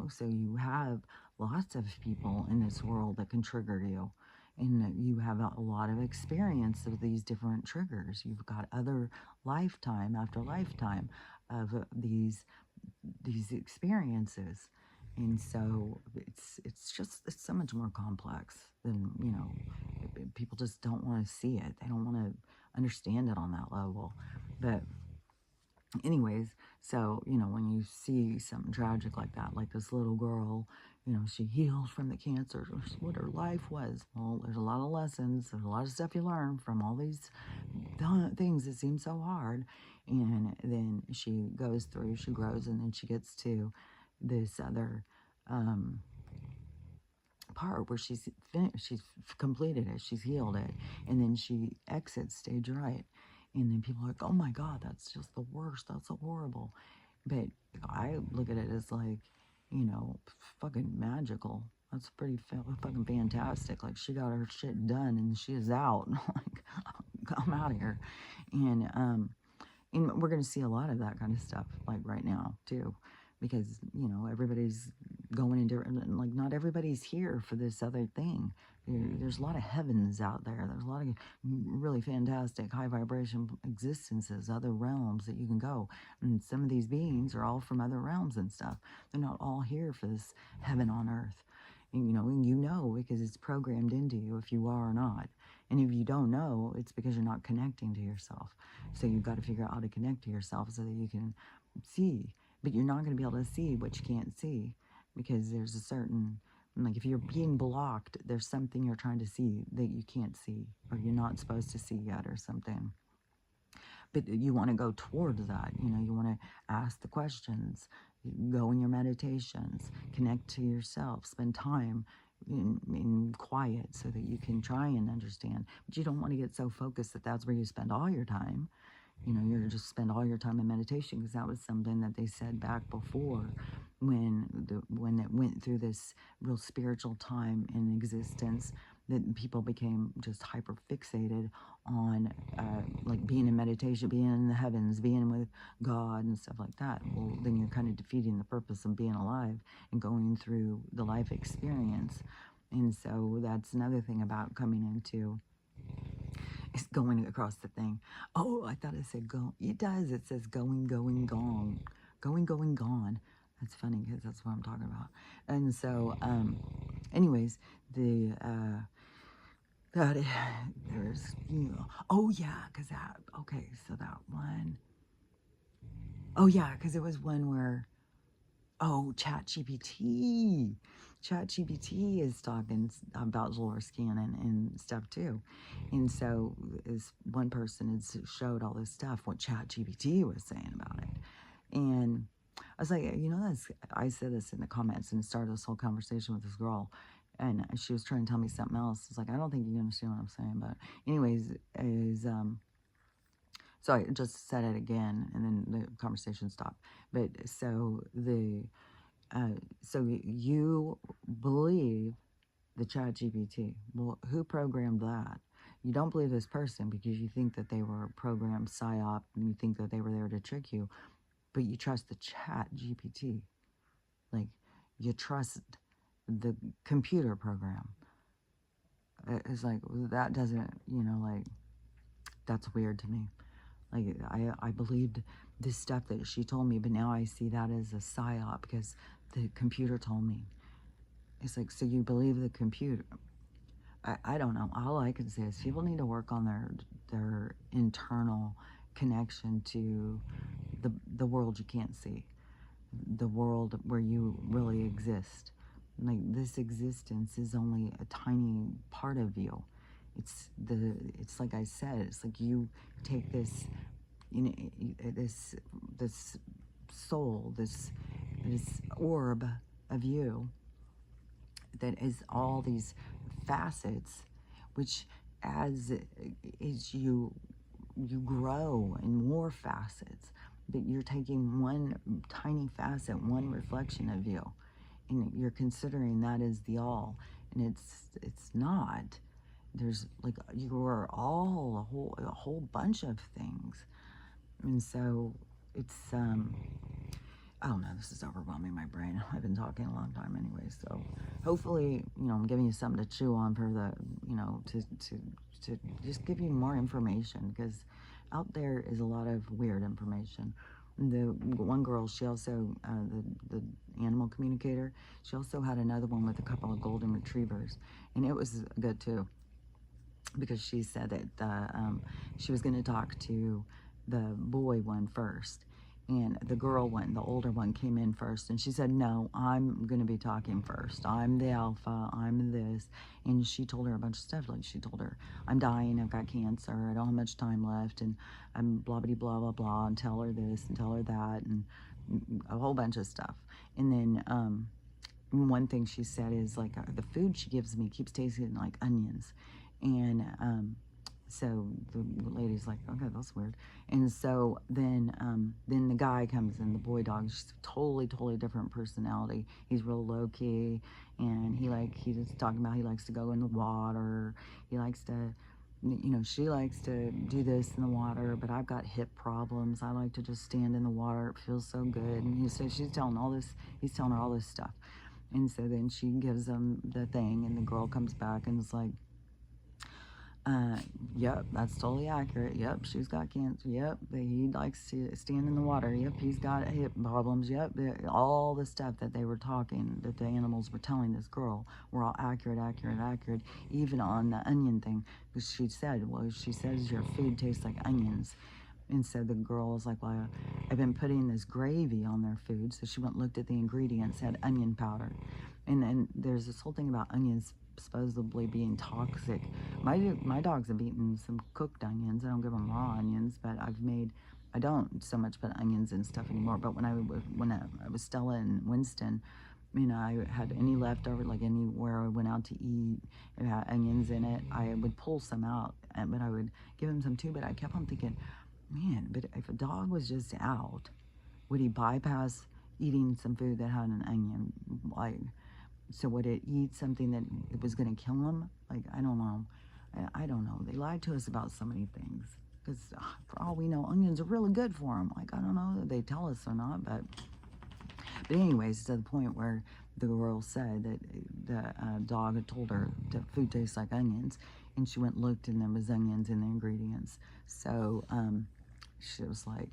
So you have lots of people in this world that can trigger you. And you have a lot of experience of these different triggers. You've got other lifetime after lifetime of these experiences. And so it's so much more complex than, people just don't want to see it. They don't want to understand it on that level. But anyways, so, when you see something tragic like that, like this little girl, she healed from the cancer, what her life was. Well, there's a lot of lessons. There's a lot of stuff you learn from all these things that seem so hard. And then she goes through, she grows, and then she gets to this other part where she's finished, she's completed it, she's healed it, and then she exits stage right. And then people are like, oh my God, that's just the worst, that's so horrible. But I look at it as like, fucking magical. That's pretty fucking fantastic. Like, she got her shit done and she is out. Like, I'm out of here. And we're going to see a lot of that kind of stuff, like right now too, because everybody's going in different, like, not everybody's here for this other thing. There's a lot of heavens out there. There's a lot of really fantastic high vibration existences, other realms that you can go. And some of these beings are all from other realms and stuff. They're not all here for this heaven on earth. And, because it's programmed into you if you are or not. And if you don't know, it's because you're not connecting to yourself. So you've got to figure out how to connect to yourself so that you can see. But you're not going to be able to see what you can't see, because there's a certain Like if you're being blocked, there's something you're trying to see that you can't see, or you're not supposed to see yet, or something. But you want to go towards that. You want to ask the questions, go in your meditations, connect to yourself, spend time in quiet so that you can try and understand. But you don't want to get so focused that that's where you spend all your time. You're just spend all your time in meditation, because that was something that they said back before, when it went through this real spiritual time in existence, that people became just hyper fixated on like being in meditation, being in the heavens, being with God and stuff like that. Well, then you're kind of defeating the purpose of being alive and going through the life experience. And so that's another thing about coming into, it's going across the thing. Oh, I thought it said go. It does. It says going, going, gone. Going, going, gone. That's funny because that's what I'm talking about. And so, anyways, there's, oh yeah, because okay, so that one, oh yeah, because it was one where, oh, ChatGPT. ChatGPT is talking about Laura Scannon and stuff too. And so is one person had showed all this stuff, what ChatGPT was saying about it. And I was like, I said this in the comments and started this whole conversation with this girl. And she was trying to tell me something else. It's like, I don't think you understand what I'm saying. But anyways, so I just said it again, and then the conversation stopped. But so so you believe the ChatGPT. Well, who programmed that? You don't believe this person because you think that they were programmed psyop, and you think that they were there to trick you, but you trust the ChatGPT. Like, you trust the computer program. It's like, that doesn't, like, that's weird to me. Like, I believed this stuff that she told me, but now I see that as a psyop because the computer told me. It's like, so you believe the computer? I don't know. All I can say is people need to work on their internal connection to the world you can't see, the world where you really exist. Like, this existence is only a tiny part of you. It's like I said, it's like you take this, this soul, this orb of you that is all these facets, which as you grow in more facets, but you're taking one tiny facet, one reflection of you, and you're considering that as the all, and it's not. There's, like, you are all a whole bunch of things. And so it's I don't know, this is overwhelming my brain. I've been talking a long time anyway, so hopefully, I'm giving you something to chew on for the, to just give you more information, because out there is a lot of weird information. The one girl, she also, the animal communicator, she also had another one with a couple of golden retrievers, and it was good too, because she said that she was going to talk to the boy one first, and the girl one, the older one, came in first, and she said, no, I'm going to be talking first. I'm the alpha, I'm this. And she told her a bunch of stuff. Like, she told her, I'm dying, I've got cancer, I don't have much time left, and I'm blah blah blah blah blah, and tell her this and tell her that, and a whole bunch of stuff. And then one thing she said is, like, the food she gives me keeps tasting like onions. And so the lady's like, okay, that's weird. And so then the guy comes in, the boy dog. He's totally different personality. He's real low key, and he's talking about he likes to go in the water. He likes to, she likes to do this in the water, but I've got hip problems. I like to just stand in the water. It feels so good. And he's telling her all this stuff. And so then she gives him the thing, and the girl comes back and is like, yep, that's totally accurate. Yep, she's got cancer. Yep, he likes to stand in the water. Yep, he's got hip problems. Yep, all the stuff that they were talking, that the animals were telling this girl, were all accurate, even on the onion thing. Because she said, well, she says your food tastes like onions. And so the girl was like, well, I've been putting this gravy on their food. So she went and looked at the ingredients, had onion powder. And then there's this whole thing about onions supposedly being toxic. My dogs have eaten some cooked onions. I don't give them raw onions, but I don't so much put onions and stuff anymore. But when I was Stella and Winston, I had any leftover, like anywhere I went out to eat, it had onions in it, I would pull some out, but I would give him some too. But I kept on thinking, man, but if a dog was just out, would he bypass eating some food that had an onion? Like, so would it eat something that it was going to kill him? Like, I don't know. I don't know. They lied to us about so many things. Because for all we know, onions are really good for him. Like, I don't know that they tell us or not, but anyways, to the point where the girl said that the dog had told her that food tastes like onions, and she went and looked, and there was onions in the ingredients. So she was like,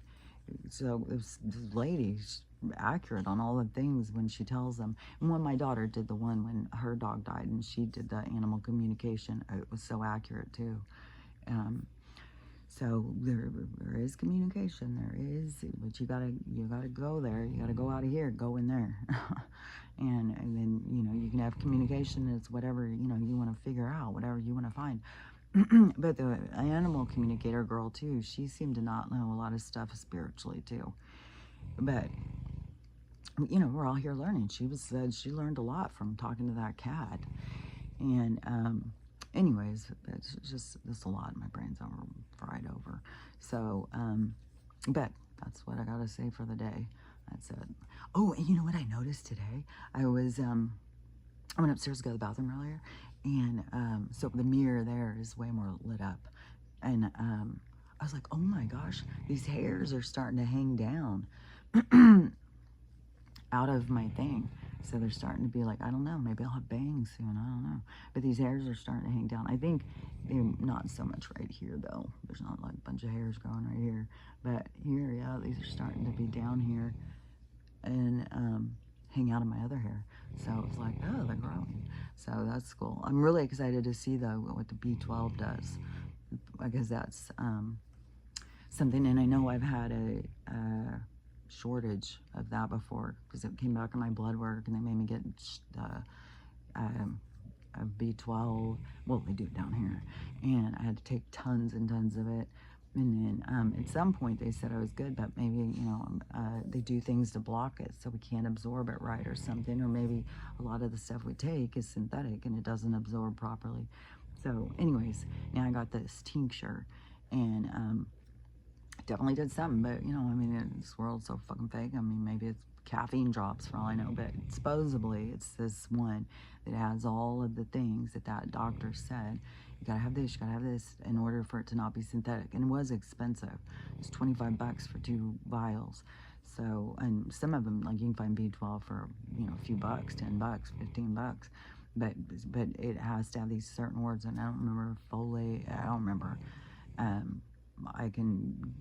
so this lady's accurate on all the things when she tells them. And when my daughter did the one when her dog died, and she did the animal communication, it was so accurate too. So there is communication. There is, but you gotta go there. You gotta go out of here, go in there, and then you can have communication. It's whatever you want to figure out, whatever you want to find. But the animal communicator girl too, she seemed to not know a lot of stuff spiritually too. But we're all here learning. She said she learned a lot from talking to that cat, and anyways, it's just this a lot. My brain's fried over. So, but that's what I gotta say for the day. That's it. Oh, and you know what I noticed today? I went upstairs to go to the bathroom earlier, and so the mirror there is way more lit up, and I was like, oh my gosh, these hairs are starting to hang down out of my thing. So they're starting to be like, I don't know, maybe I'll have bangs soon, I don't know. But these hairs are starting to hang down. I think they're not so much right here though. There's not like a bunch of hairs growing right here. But here, yeah, these are starting to be down here and hang out of my other hair. So it's like, oh, they're growing. So that's cool. I'm really excited to see though what the B12 does. I guess that's something, and I know I've had a shortage of that before because it came back in my blood work and they made me get a B12. Well, they do it down here, and I had to take tons and tons of it. And then at some point they said I was good, but maybe they do things to block it so we can't absorb it right or something, or maybe a lot of the stuff we take is synthetic and it doesn't absorb properly. So anyways, now I got this tincture, and definitely did something, but this world's so fucking fake. I mean, maybe it's caffeine drops for all I know, but supposedly it's this one that has all of the things that doctor said. You gotta have this, you gotta have this in order for it to not be synthetic. And it was expensive. It was $25 for 2 vials. So, and some of them, like you can find B12 for, a few bucks, $10, $15. But it has to have these certain words, and I don't remember folate, I don't remember.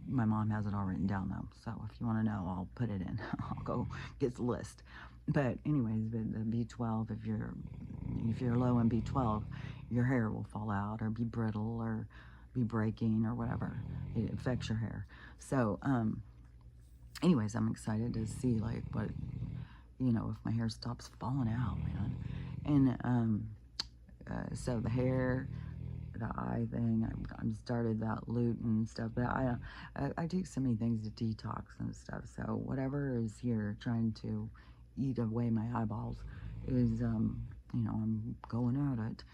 My mom has it all written down though, so if you want to know, I'll put it in. I'll go get the list. But anyways, the B12, if you're low in B12, your hair will fall out or be brittle or be breaking or whatever. It affects your hair. So anyways, I'm excited to see like what, if my hair stops falling out, man. And so the hair, the eye thing, I started that loot and stuff, but I take so many things to detox and stuff, so whatever is here trying to eat away my eyeballs is, I'm going at it,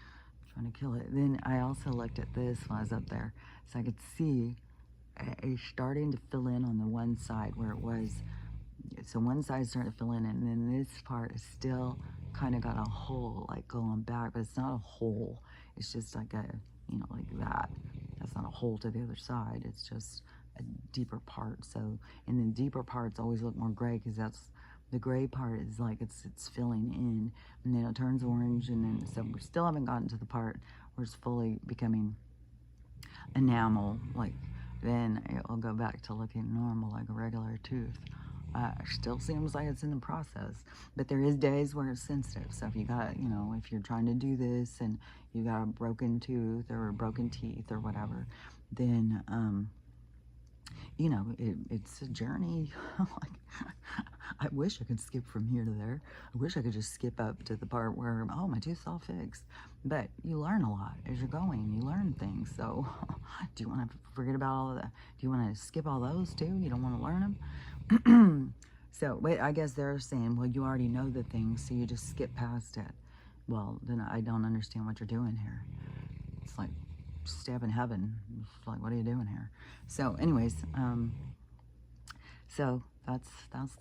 trying to kill it. Then I also looked at this when I was up there, so I could see it's starting to fill in on the one side where it was, so one side started to fill in, and then this part is still kind of got a hole, like going back, but it's not a hole, it's just like a, like that. That's not a hole to the other side. It's just a deeper part. So, and the deeper parts always look more gray because that's the gray part is like it's filling in, and then it turns orange, and then so we still haven't gotten to the part where it's fully becoming enamel. Like then it'll go back to looking normal like a regular tooth. Still seems like it's in the process, but there is days where it's sensitive. So if you got, if you're trying to do this and you got a broken tooth or broken teeth or whatever, then, it's a journey. Like, I wish I could skip from here to there. I wish I could just skip up to the part where, oh, my tooth's all fixed. But you learn a lot as you're going. You learn things. So do you want to forget about all of that? Do you want to skip all those too? You don't want to learn them? So, wait, I guess they're saying, well, you already know the things, so you just skip past it. Well, then I don't understand what you're doing here. It's like stabbing heaven. It's like, what are you doing here? So, anyways, so that's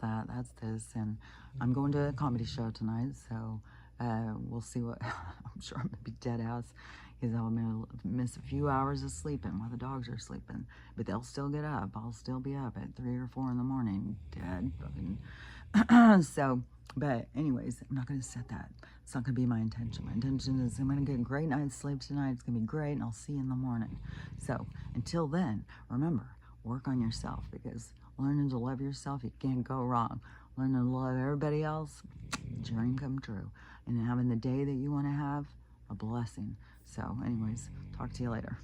that. That's this, and I'm going to a comedy show tonight. So we'll see what. I'm sure I'm gonna be dead ass because I'm gonna miss a few hours of sleeping while the dogs are sleeping. But they'll still get up. I'll still be up at 3 or 4 in the morning, dead. Fucking. So, but anyways, I'm not gonna set that. It's not gonna be my intention. My intention is I'm gonna get a great night's sleep tonight. It's gonna be great, and I'll see you in the morning. So until then, remember, work on yourself, because learning to love yourself, you can't go wrong. Learning to love everybody else, dream come true. And having the day that you want to have, a blessing. So anyways, talk to you later.